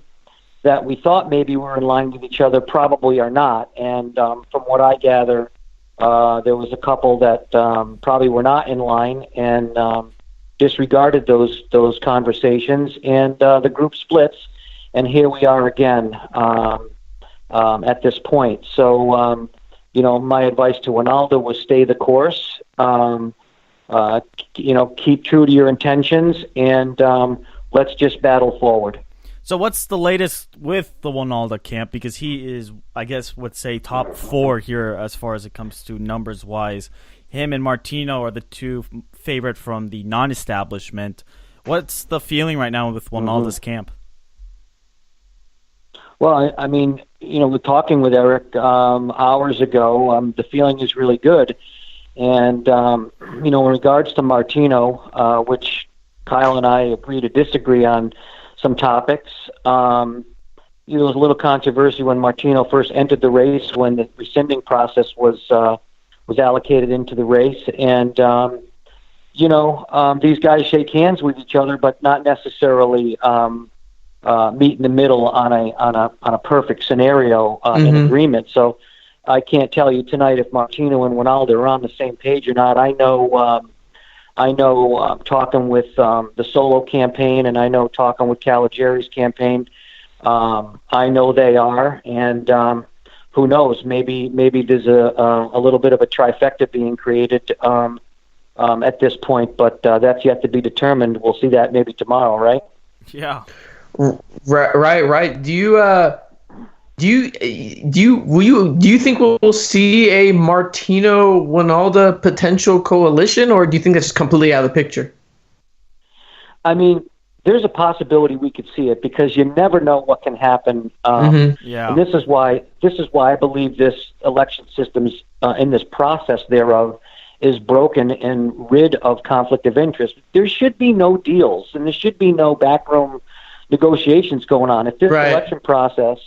Speaker 7: that we thought maybe were in line with each other probably are not. And from what I gather, There was a couple that probably were not in line and disregarded those conversations, and the group splits, and here we are again at this point. So, my advice to Ronaldo was stay the course, keep true to your intentions, and let's just battle forward.
Speaker 1: So what's the latest with the Ronaldo camp? Because he is, I guess, would say top 4 here as far as it comes to numbers-wise. Him and Martino are the two favorite from the non-establishment. What's the feeling right now with Ronaldo's camp?
Speaker 7: Well, we're talking with Eric hours ago. The feeling is really good. And, in regards to Martino, which Kyle and I agree to disagree on some topics, there was a little controversy when Martino first entered the race, when the rescinding process was allocated into the race. And, these guys shake hands with each other, but not necessarily meet in the middle on a perfect scenario in agreement. So I can't tell you tonight if Martino and Ronaldo are on the same page or not. I know talking with the solo campaign, and I know talking with Caligieri's campaign, I know they are, and who knows? Maybe there's a little bit of a trifecta being created at this point, but that's yet to be determined. We'll see that maybe tomorrow, right?
Speaker 1: Yeah.
Speaker 3: Right. Do you think we'll see a Martino Ronaldo potential coalition, or do you think that's completely out of the picture?
Speaker 7: There's a possibility we could see it, because you never know what can happen.
Speaker 1: Yeah.
Speaker 7: And this is why I believe this election system's in this process thereof is broken and rid of conflict of interest. There should be no deals, and there should be no backroom negotiations going on. If this election process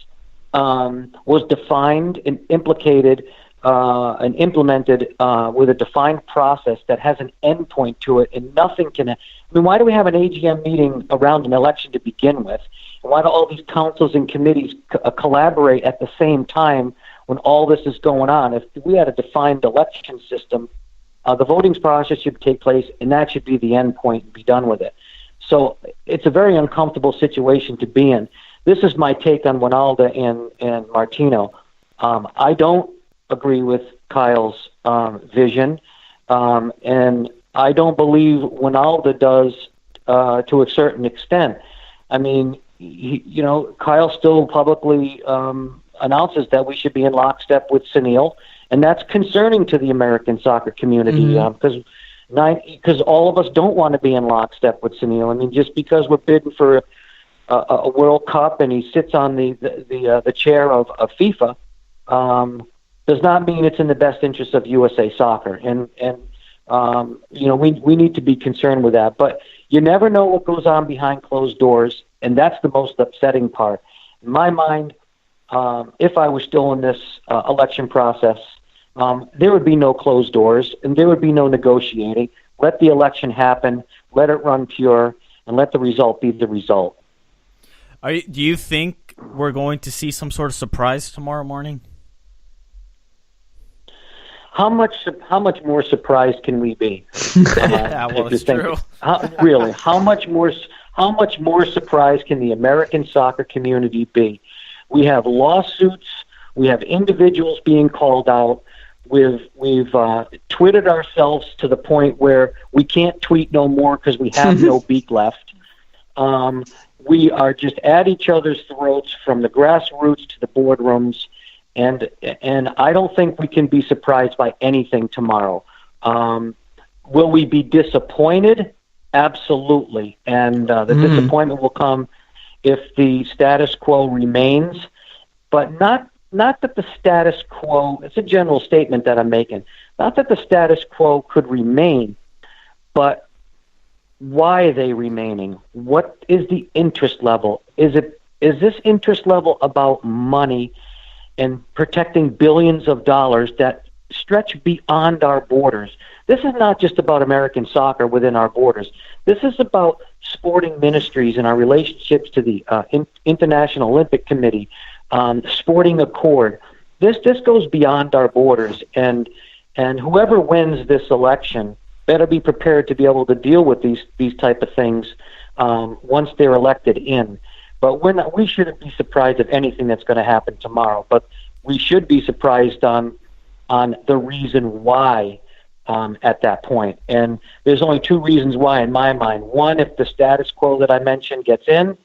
Speaker 7: was defined and implicated and implemented with a defined process that has an endpoint to it, and nothing can. Why do we have an AGM meeting around an election to begin with? And why do all these councils and committees collaborate at the same time when all this is going on? If we had a defined election system, the voting process should take place, and that should be the endpoint and be done with it. So it's a very uncomfortable situation to be in. This is my take on Ronaldo and Martino. I don't agree with Kyle's vision, and I don't believe Ronaldo does to a certain extent. Kyle still publicly announces that we should be in lockstep with Sunil, and that's concerning to the American soccer community, because all of us don't want to be in lockstep with Sunil. Just because we're bidding for a World Cup and he sits on the chair of FIFA does not mean it's in the best interest of USA Soccer. And we need to be concerned with that. But you never know what goes on behind closed doors, and that's the most upsetting part. In my mind, if I was still in this election process, there would be no closed doors, and there would be no negotiating. Let the election happen, let it run pure, and let the result be the result.
Speaker 1: Do you think we're going to see some sort of surprise tomorrow morning?
Speaker 7: How much more surprised can we be?
Speaker 1: Yeah, well, it's true.
Speaker 7: Really, how much more surprised can the American soccer community be? We have lawsuits. We have individuals being called out. We've twitted ourselves to the point where we can't tweet no more because we have no beak left. We are just at each other's throats from the grassroots to the boardrooms, and I don't think we can be surprised by anything tomorrow. Will we be disappointed? Absolutely, and the disappointment will come if the status quo remains, but not that the status quo, it's a general statement that I'm making, not that the status quo could remain, but why are they remaining? What is the interest level? Is this interest level about money and protecting billions of dollars that stretch beyond our borders? This is not just about American soccer within our borders. This is about sporting ministries and our relationships to the International Olympic Committee, Sporting Accord. This goes beyond our borders, and And whoever wins this election better be prepared to be able to deal with these type of things once they're elected in. But we shouldn't be surprised at anything that's going to happen tomorrow. But we should be surprised on the reason why at that point. And there's only two reasons why in my mind. One, if the status quo that I mentioned gets in,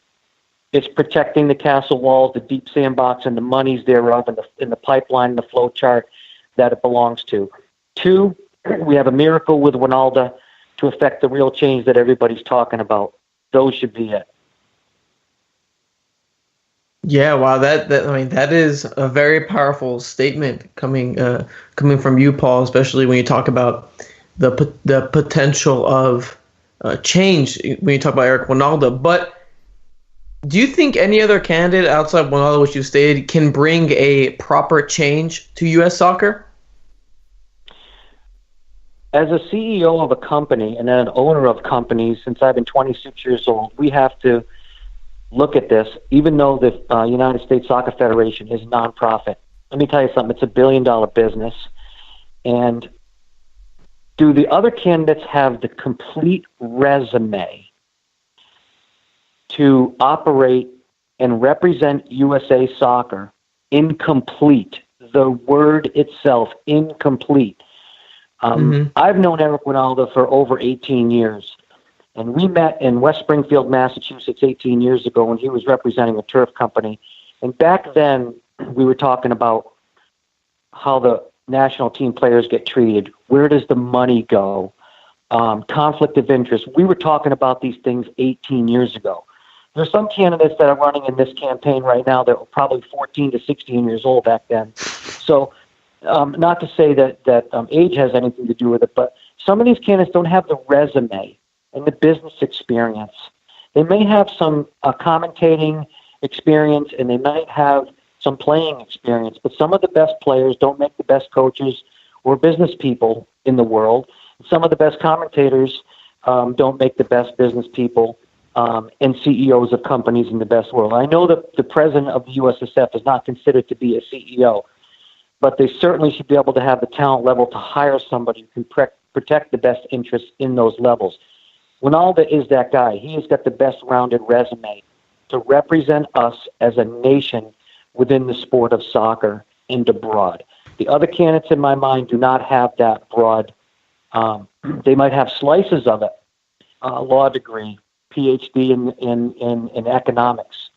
Speaker 7: it's protecting the castle walls, the deep sandbox, and the monies thereof, and the pipeline, the flow chart that it belongs to. Two, we have a miracle with Ronaldo to affect the real change that everybody's talking about. Those should be it.
Speaker 3: Yeah, wow, that is a very powerful statement coming from you, Paul, especially when you talk about the potential of change when you talk about Eric Ronaldo. But do you think any other candidate outside Ronaldo, which you stated, can bring a proper change to U.S. soccer?
Speaker 7: As a CEO of a company and then an owner of companies, since I've been 26 years old, we have to look at this, even though the United States Soccer Federation is a nonprofit. Let me tell you something, it's $1 billion business. And do the other candidates have the complete resume to operate and represent USA Soccer? Incomplete. The word itself, incomplete. I've known Eric Ronaldo for over 18 years. And we met in West Springfield, Massachusetts 18 years ago when he was representing a turf company. And back then, we were talking about how the national team players get treated. Where does the money go? Conflict of interest. We were talking about these things 18 years ago. There's some candidates that are running in this campaign right now that were probably 14 to 16 years old back then. So not to say that age has anything to do with it, but some of these candidates don't have the resume and the business experience. They may have some commentating experience and they might have some playing experience, but some of the best players don't make the best coaches or business people in the world. Some of the best commentators don't make the best business people and CEOs of companies in the best world. I know that the president of the USSF is not considered to be a CEO, but they certainly should be able to have the talent level to hire somebody who can protect the best interests in those levels. Ronaldo is that guy. He has got the best rounded resume to represent us as a nation within the sport of soccer and abroad. The other candidates in my mind do not have that broad. They might have slices of it, law degree, PhD in economics.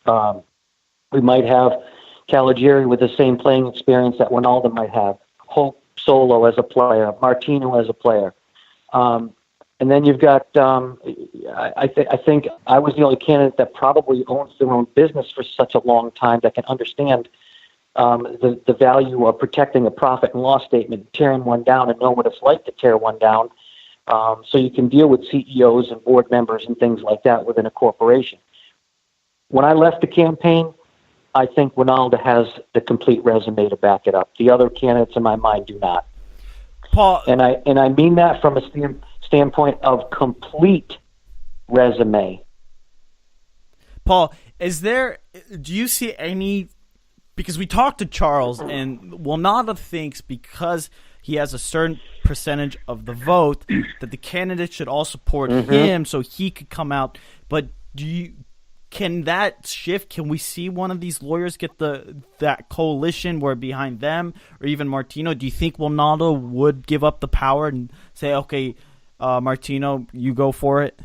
Speaker 7: We might have Caligiuri with the same playing experience that Ronaldo might have. Hope Solo as a player, Martino as a player. And then you've got, I think I was the only candidate that probably owns their own business for such a long time that can understand the value of protecting a profit and loss statement, tearing one down, and know what it's like to tear one down. So you can deal with CEOs and board members and things like that within a corporation. When I left the campaign, I think Ronaldo has the complete resume to back it up. The other candidates in my mind do not.
Speaker 1: Paul,
Speaker 7: and I mean that from a standpoint of complete resume.
Speaker 1: Paul, do you see any, because we talked to Charles and Ronaldo thinks because he has a certain percentage of the vote that the candidate should all support him so he could come out, but can that shift? Can we see one of these lawyers get that coalition where behind them, or even Martino? Do you think Ronaldo would give up the power and say, okay, Martino, you go for it?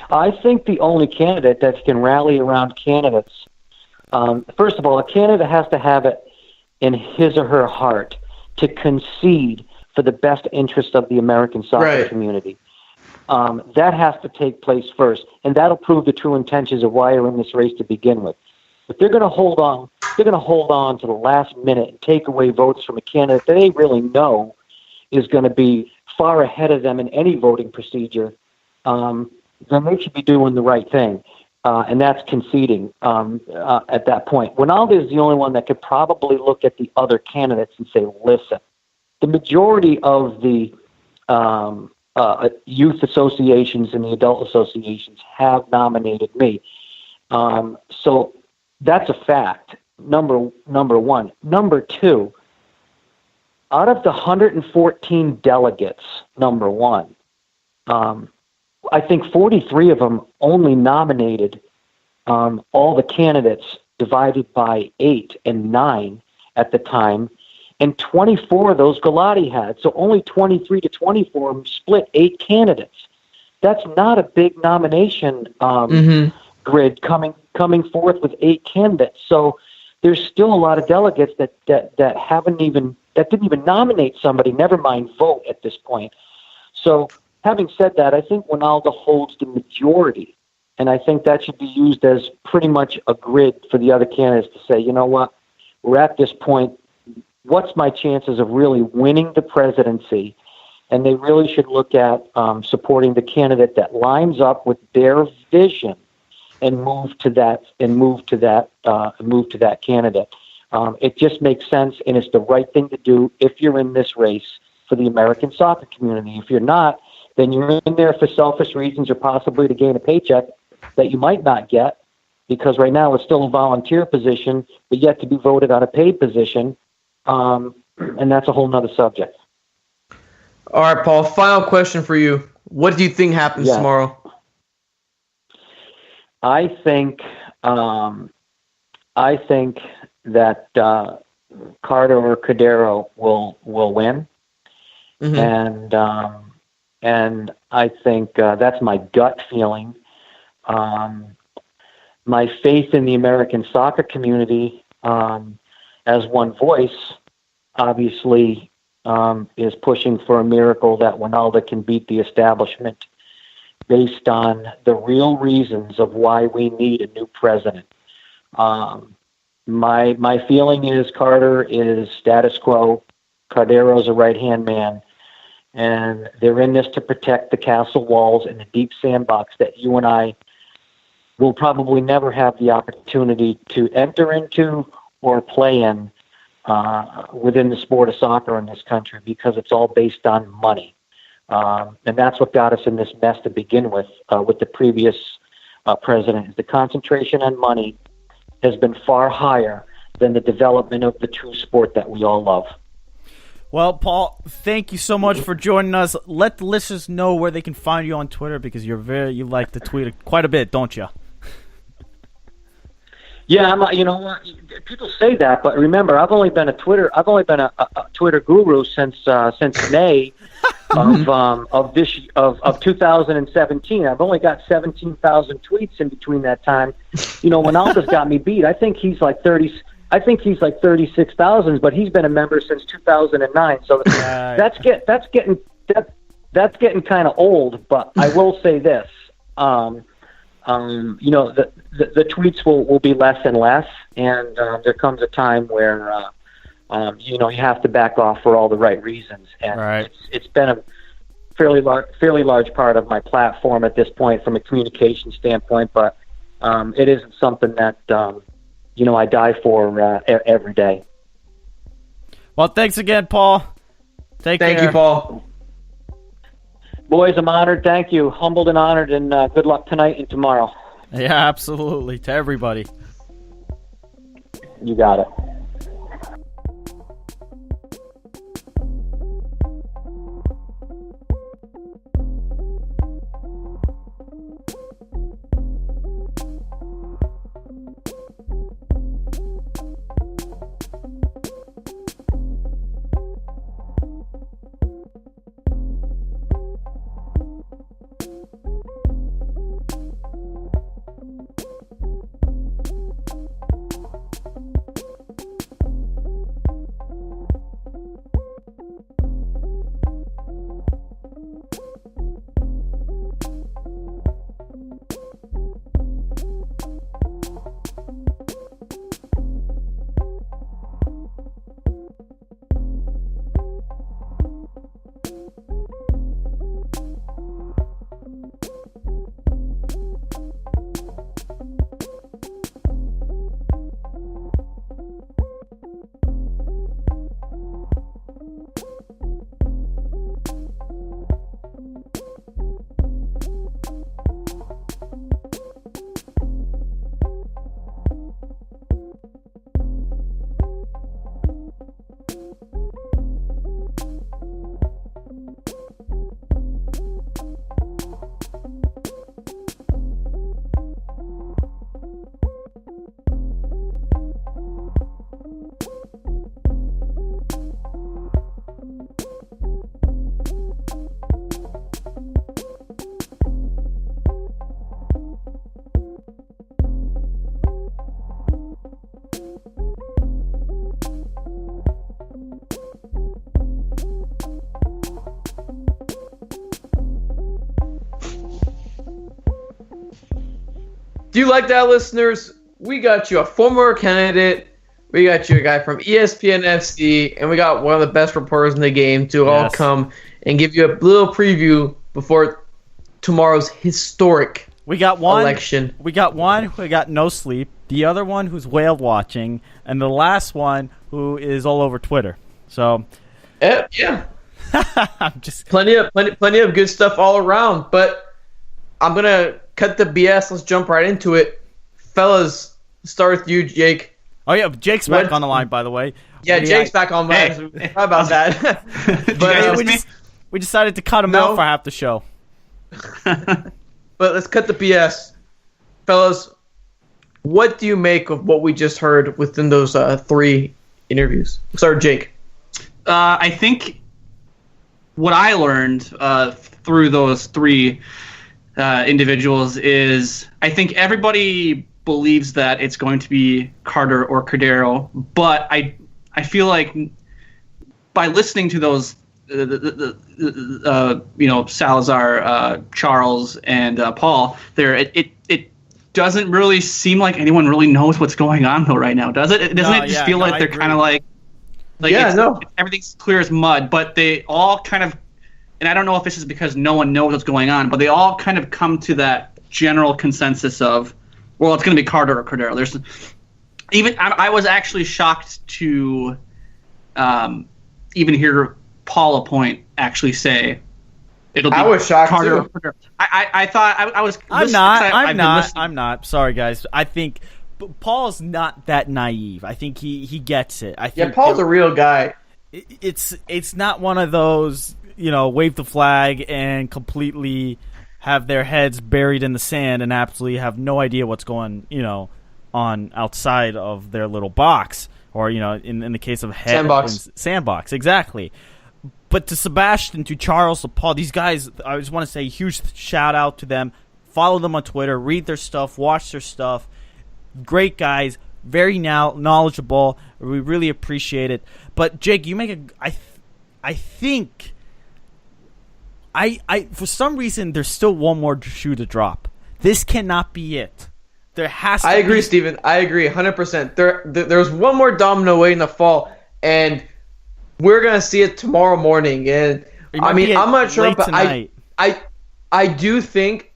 Speaker 7: I think the only candidate that can rally around candidates, first of all, a candidate has to have it in his or her heart to concede for the best interest of the American soccer community. That has to take place first, and that'll prove the true intentions of why you're in this race to begin with. If they're going to hold on, to the last minute and take away votes from a candidate that they really know is going to be far ahead of them in any voting procedure, then they should be doing the right thing, and that's conceding at that point. Ronaldo is the only one that could probably look at the other candidates and say, listen, the majority of the youth associations and the adult associations have nominated me. So that's a fact, number one. Number two, out of the 114 delegates, number one, I think 43 of them only nominated all the candidates divided by 8 and 9 at the time, and 24 of those Galati had. So only 23 to 24 split 8 candidates. That's not a big nomination grid coming forth with 8 candidates. So there's still a lot of delegates that didn't even nominate somebody, never mind vote at this point. So having said that, I think Ronaldo holds the majority, and I think that should be used as pretty much a grid for the other candidates to say, you know what, we're at this point. What's my chances of really winning the presidency? And they really should look at supporting the candidate that lines up with their vision and move to that candidate. It just makes sense, and it's the right thing to do if you're in this race for the American soccer community. If you're not, then you're in there for selfish reasons or possibly to gain a paycheck that you might not get, because right now it's still a volunteer position, but yet to be voted on a paid position, and that's a whole nother subject.
Speaker 3: All right, Paul, final question for you. What do you think happens tomorrow?
Speaker 7: I think that Carter or Cordero will win, and I think that's my gut feeling. My faith in the American soccer community as one voice, obviously, is pushing for a miracle that Ronaldo can beat the establishment based on the real reasons of why we need a new president. My feeling is Carter is status quo. Cardero's a right-hand man. And they're in this to protect the castle walls and the deep sandbox that you and I will probably never have the opportunity to enter into or play in within the sport of soccer in this country, because it's all based on money. And that's what got us in this mess to begin with the previous president. The concentration on money has been far higher than the development of the true sport that we all love.
Speaker 1: Well, Paul, thank you so much for joining us. Let the listeners know where they can find you on Twitter, because you like to tweet quite a bit, don't you?
Speaker 7: Yeah, you know what? People say that, but remember, I've only been a Twitter guru since May of 2017. I've only got 17,000 tweets in between that time. You know, Ronaldo's got me beat. I think he's like 36,000, but he's been a member since 2009. So that's getting kind of old. But I will say this. You know, the tweets will be less and less, and there comes a time where you know, you have to back off for all the right reasons. And it's been a fairly large part of my platform at this point from a communication standpoint, but it isn't something that you know, I die for every day.
Speaker 1: Well, thanks again, Paul. Thank
Speaker 3: you, Paul.
Speaker 7: Boys, I'm honored. Thank you. Humbled and honored, and good luck tonight and tomorrow.
Speaker 1: Yeah, absolutely. To everybody.
Speaker 7: You got it.
Speaker 3: Do you like that, listeners? We got you a former candidate. We got you a guy from ESPN FC, and we got one of the best reporters in the game to all come and give you a little preview before tomorrow's historic election.
Speaker 1: We got one who got no sleep, the other one who's whale watching, and the last one who is all over Twitter. So,
Speaker 3: yeah.
Speaker 1: I'm just
Speaker 3: plenty of good stuff all around. But I'm gonna cut the BS. Let's jump right into it, fellas. Start with you, Jake.
Speaker 1: Oh yeah, Jake's back on the line, by the way.
Speaker 3: Yeah, Jake's back on the line.
Speaker 4: Hey.
Speaker 3: How about that?
Speaker 1: But we decided to cut him out for half the show.
Speaker 3: But let's cut the BS, fellas. What do you make of what we just heard within those 3 interviews? Start, Jake.
Speaker 4: I think what I learned through those 3 individuals is I think everybody believes that it's going to be Carter or Cordero, but I feel like by listening to those Salazar, Charles, and Paul there, it doesn't really seem like anyone really knows what's going on though right now, does it? Doesn't it just feel like they're kind of like everything's clear as mud, but they all kind of, and I don't know if this is because no one knows what's going on, but they all kind of come to that general consensus of, well, it's going to be Carter or Cordero. There's even I was actually shocked to even hear Paul Lapointe actually say it'll be.
Speaker 3: I was shocked
Speaker 4: Carter
Speaker 3: too.
Speaker 4: or Cordero. I thought I was.
Speaker 1: I'm not. Sorry, guys. I think Paul's not that naive. I think he gets it. I think
Speaker 3: Paul's a real guy.
Speaker 1: It's not one of those, wave the flag and completely have their heads buried in the sand and absolutely have no idea what's going, on outside of their little box, or in the case of sandbox, exactly. But to Sebastian, to Charles, to Paul, these guys, I just want to say a huge shout out to them. Follow them on Twitter, read their stuff, watch their stuff. Great guys, very knowledgeable. We really appreciate it. But Jake, you make I think. For some reason, there's still one more shoe to drop. This cannot be it. There has to be.
Speaker 3: I agree, Steven. I agree 100%. There's one more domino waiting to fall, and we're going to see it tomorrow morning. And I mean, I'm not sure, but I do think,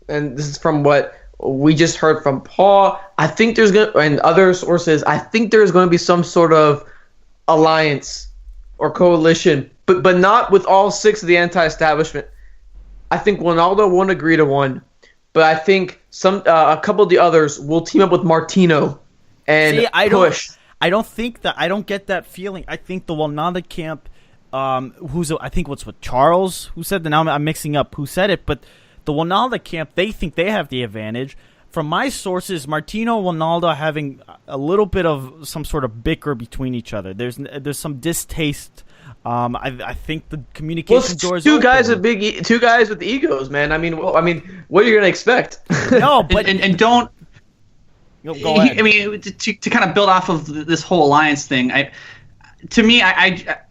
Speaker 3: and this is from what we just heard from Paul, I think there's going to, and other sources, I think there's going to be some sort of alliance or coalition, but not with all 6 of the anti-establishment. I think Ronaldo won't agree to one, but I think a couple of the others will team up with Martino and push.
Speaker 1: I don't think that. I don't get that feeling. I think the Ronaldo camp, I think what's with Charles, who said that, now I'm mixing up who said it, but the Ronaldo camp, they think they have the advantage. From my sources, Martino and Ronaldo having a little bit of some sort of bicker between each other. There's some distaste. I think the communication doors.
Speaker 3: Two guys with egos, man. I mean, what are you gonna expect?
Speaker 1: No, but
Speaker 4: and don't.
Speaker 1: Go ahead.
Speaker 4: I mean, to kind of build off of this whole alliance thing, I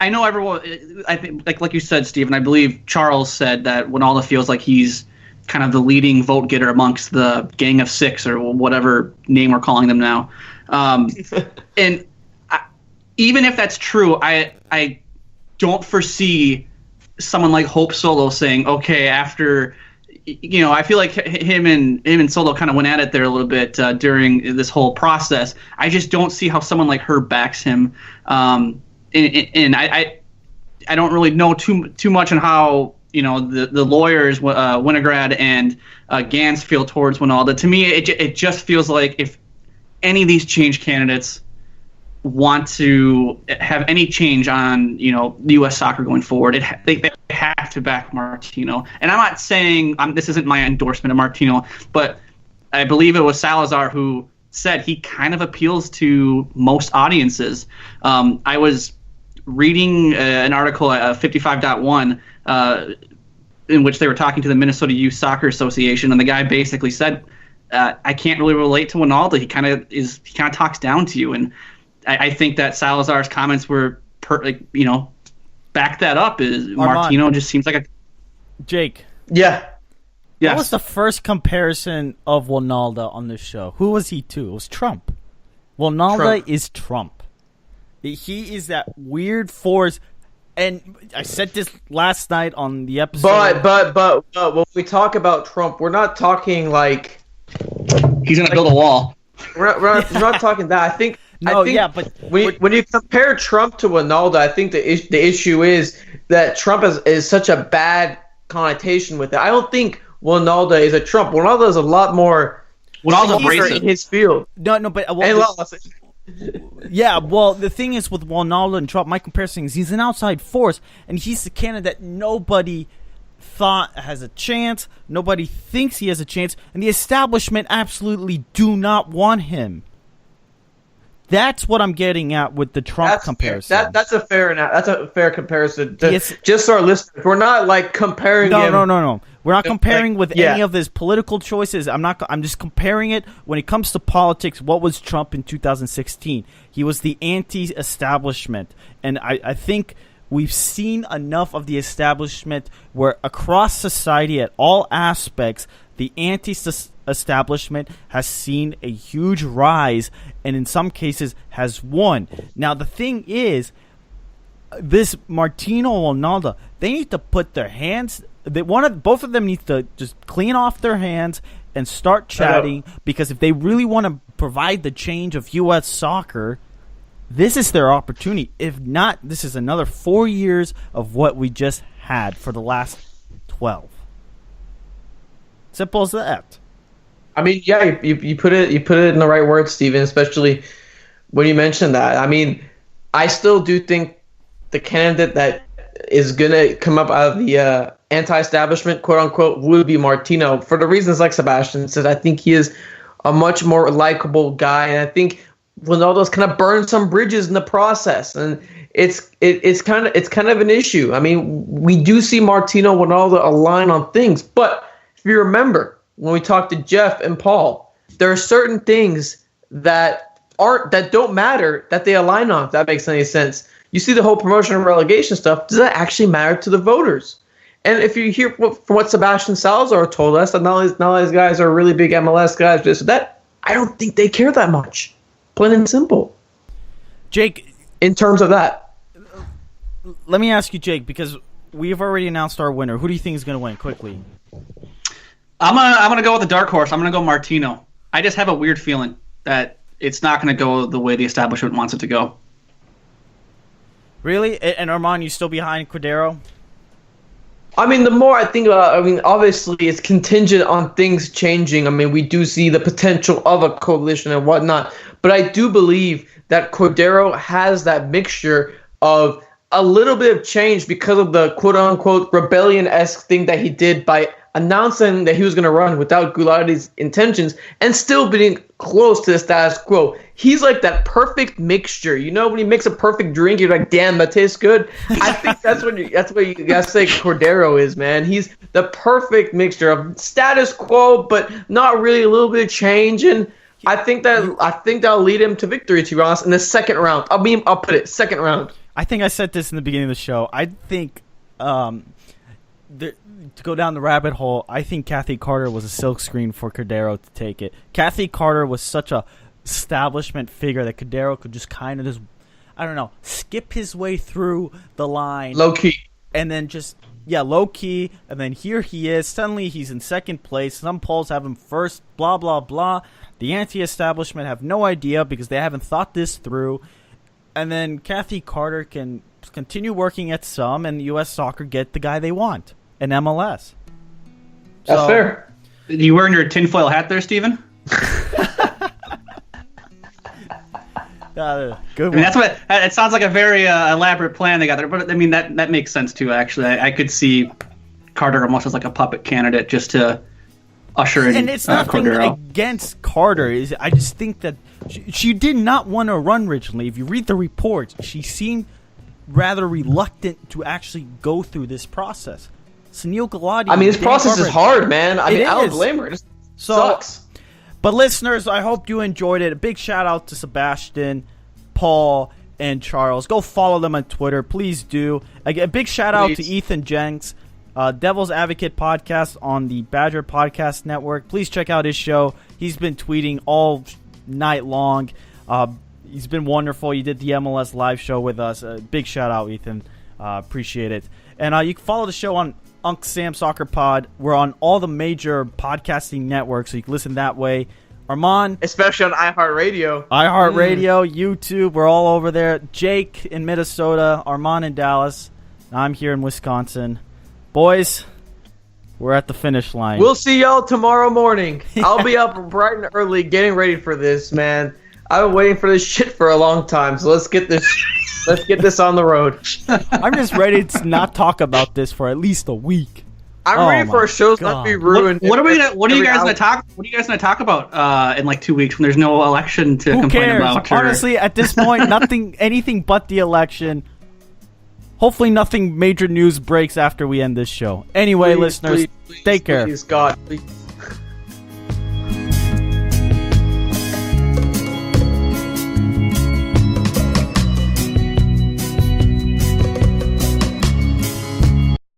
Speaker 4: know everyone. I think like you said, Stephen. I believe Charles said that Ronaldo feels like he's kind of the leading vote getter amongst the Gang of Six or whatever name we're calling them now. And even if that's true, I don't foresee someone like Hope Solo saying, okay, after, I feel like him and Solo kind of went at it there a little bit during this whole process. I just don't see how someone like her backs him. And I don't really know too much on how, the lawyers, Winograd and Gans feel towards Ronaldo. To me, it just feels like if any of these change candidates want to have any change on, the U.S. soccer going forward, they have to back Martino. And I'm not saying this isn't my endorsement of Martino, but I believe it was Salazar who said he kind of appeals to most audiences. I was reading an article at 55.1 in which they were talking to the Minnesota Youth Soccer Association, and the guy basically said, I can't really relate to Ronaldo. He kind of talks down to you. And I think that Salazar's comments were, back that up. Is Martino just seems like a
Speaker 1: Jake?
Speaker 3: Yeah.
Speaker 4: Yes.
Speaker 1: What was the first comparison of Ronaldo on this show? Who was he to? It was Trump. Ronaldo
Speaker 3: Trump.
Speaker 1: is Trump. He is that weird force. And I said this last night on the episode.
Speaker 3: But when we talk about Trump, we're not talking like
Speaker 4: He's going to build a wall.
Speaker 3: we're not talking that. I think
Speaker 1: but
Speaker 3: when you compare Trump to Ronaldo, I think the issue is that Trump is such a bad connotation with it. I don't think Ronaldo is a Trump. Ronaldo is a lot more.
Speaker 4: Ronaldo's
Speaker 3: He's
Speaker 4: abrasive.
Speaker 3: in his field.
Speaker 1: no, but
Speaker 3: And
Speaker 1: yeah, well, the thing is with Ronaldo and Trump, my comparison is he's an outside force, and he's the candidate that nobody thought has a chance, nobody thinks he has a chance, and the establishment absolutely do not want him. That's what I'm getting at with the Trump comparison.
Speaker 3: That's a fair comparison.
Speaker 1: Yes.
Speaker 3: Just so our listeners, we're not like comparing him.
Speaker 1: No. We're not comparing with
Speaker 3: yeah.
Speaker 1: any of his political choices. I'm just comparing it when it comes to politics. What was Trump in 2016? He was the anti-establishment. And I think we've seen enough of the establishment where across society at all aspects, the anti-establishment has seen a huge rise and in some cases has won. Now, the thing is, this Martino Ronaldo, they need to put their hands... both of them need to just clean off their hands and start chatting, because if they really want to provide the change of U.S. soccer, this is their opportunity. If not, this is another 4 years of what we just had for the last 12. Simple as that.
Speaker 3: I mean, yeah, you put it in the right words, Steven, especially when you mentioned that. I mean, I still do think the candidate that is going to come up out of the anti-establishment, quote-unquote, would be Martino, for the reasons like Sebastian said. I think he is a much more likable guy, and I think Ronaldo's kind of burned some bridges in the process, and it's kind of an issue. I mean, we do see Martino Ronaldo align on things, but if you remember when we talked to Jeff and Paul, there are certain things that don't matter that they align on, if that makes any sense. You see the whole promotion and relegation stuff. Does that actually matter to the voters? And if you hear from what Sebastian Salazar told us, that none of these guys are really big MLS guys, this or that, I don't think they care that much. Plain and simple.
Speaker 1: Jake,
Speaker 3: in terms of that.
Speaker 1: Let me ask you, Jake, because we've already announced our winner. Who do you think is going to win quickly?
Speaker 4: I'm gonna go with the dark horse. I'm gonna go Martino. I just have a weird feeling that it's not gonna go the way the establishment wants it to go.
Speaker 1: Really? And Armand, you still behind Cordero?
Speaker 3: I mean, the more I think about it, obviously it's contingent on things changing. I mean, we do see the potential of a coalition and whatnot. But I do believe that Cordero has that mixture of a little bit of change because of the quote-unquote rebellion-esque thing that he did by announcing that he was going to run without Goulardi's intentions and still being close to the status quo. He's like that perfect mixture. You know, when you mix a perfect drink, you're like, damn, that tastes good. I think that's what you gotta say Cordero is, man. He's the perfect mixture of status quo, but not really a little bit of change. And I think that'll lead him to victory, to be honest, in the second round. I'll put it second round.
Speaker 1: I think I said this in the beginning of the show. I think to go down the rabbit hole, I think Kathy Carter was a silkscreen for Cordero to take it. Kathy Carter was such a establishment figure that Cordero could just kind of skip his way through the line.
Speaker 3: Low key.
Speaker 1: And then low key. And then here he is. Suddenly he's in second place. Some polls have him first, blah, blah, blah. The anti-establishment have no idea because they haven't thought this through. And then Kathy Carter can continue working at some, and U.S. Soccer get the guy they want in MLS.
Speaker 3: That's fair.
Speaker 4: You wearing your tinfoil hat there, Steven?
Speaker 1: Good one.
Speaker 4: I mean, that's what it sounds like, a very elaborate plan they got there. But I mean, that makes sense too. Actually, I could see Carter almost as like a puppet candidate just to usher in.
Speaker 1: And it's nothing
Speaker 4: Cordero.
Speaker 1: against Carter. I just think that she did not want to run originally. If you read the reports, she seemed rather reluctant to actually go through this process. Sunil Gulati.
Speaker 3: I mean, this process is hard, man. I don't blame her. It just sucks.
Speaker 1: But listeners, I hope you enjoyed it. A big shout out to Sebastian, Paul, and Charles. Go follow them on Twitter. Please do. Again, a big shout out to Ethan Jenks. Devil's Advocate podcast on the Badger Podcast Network. Please check out his show. He's been tweeting all night long. He's been wonderful. You did the MLS live show with us. Big shout out, Ethan. Appreciate it. And you can follow the show on Uncle Sam Soccer Pod. We're on all the major podcasting networks, so you can listen that way. Armand,
Speaker 3: especially on iHeartRadio.
Speaker 1: YouTube, we're all over there. Jake in Minnesota, Armand in Dallas. I'm here in Wisconsin. Boys, we're at the finish line.
Speaker 3: We'll see y'all tomorrow morning. I'll be up bright and early getting ready for this, man. I've been waiting for this shit for a long time, so let's get this on the road.
Speaker 1: I'm just ready to not talk about this for at least a week.
Speaker 3: I'm ready for our shows not to be ruined.
Speaker 4: What are you guys gonna talk about in like 2 weeks when there's no election to complain about?
Speaker 1: Honestly, at this point, anything but the election. Hopefully nothing major news breaks after we end this show. Anyway, listeners, take care.
Speaker 3: Please, God, please.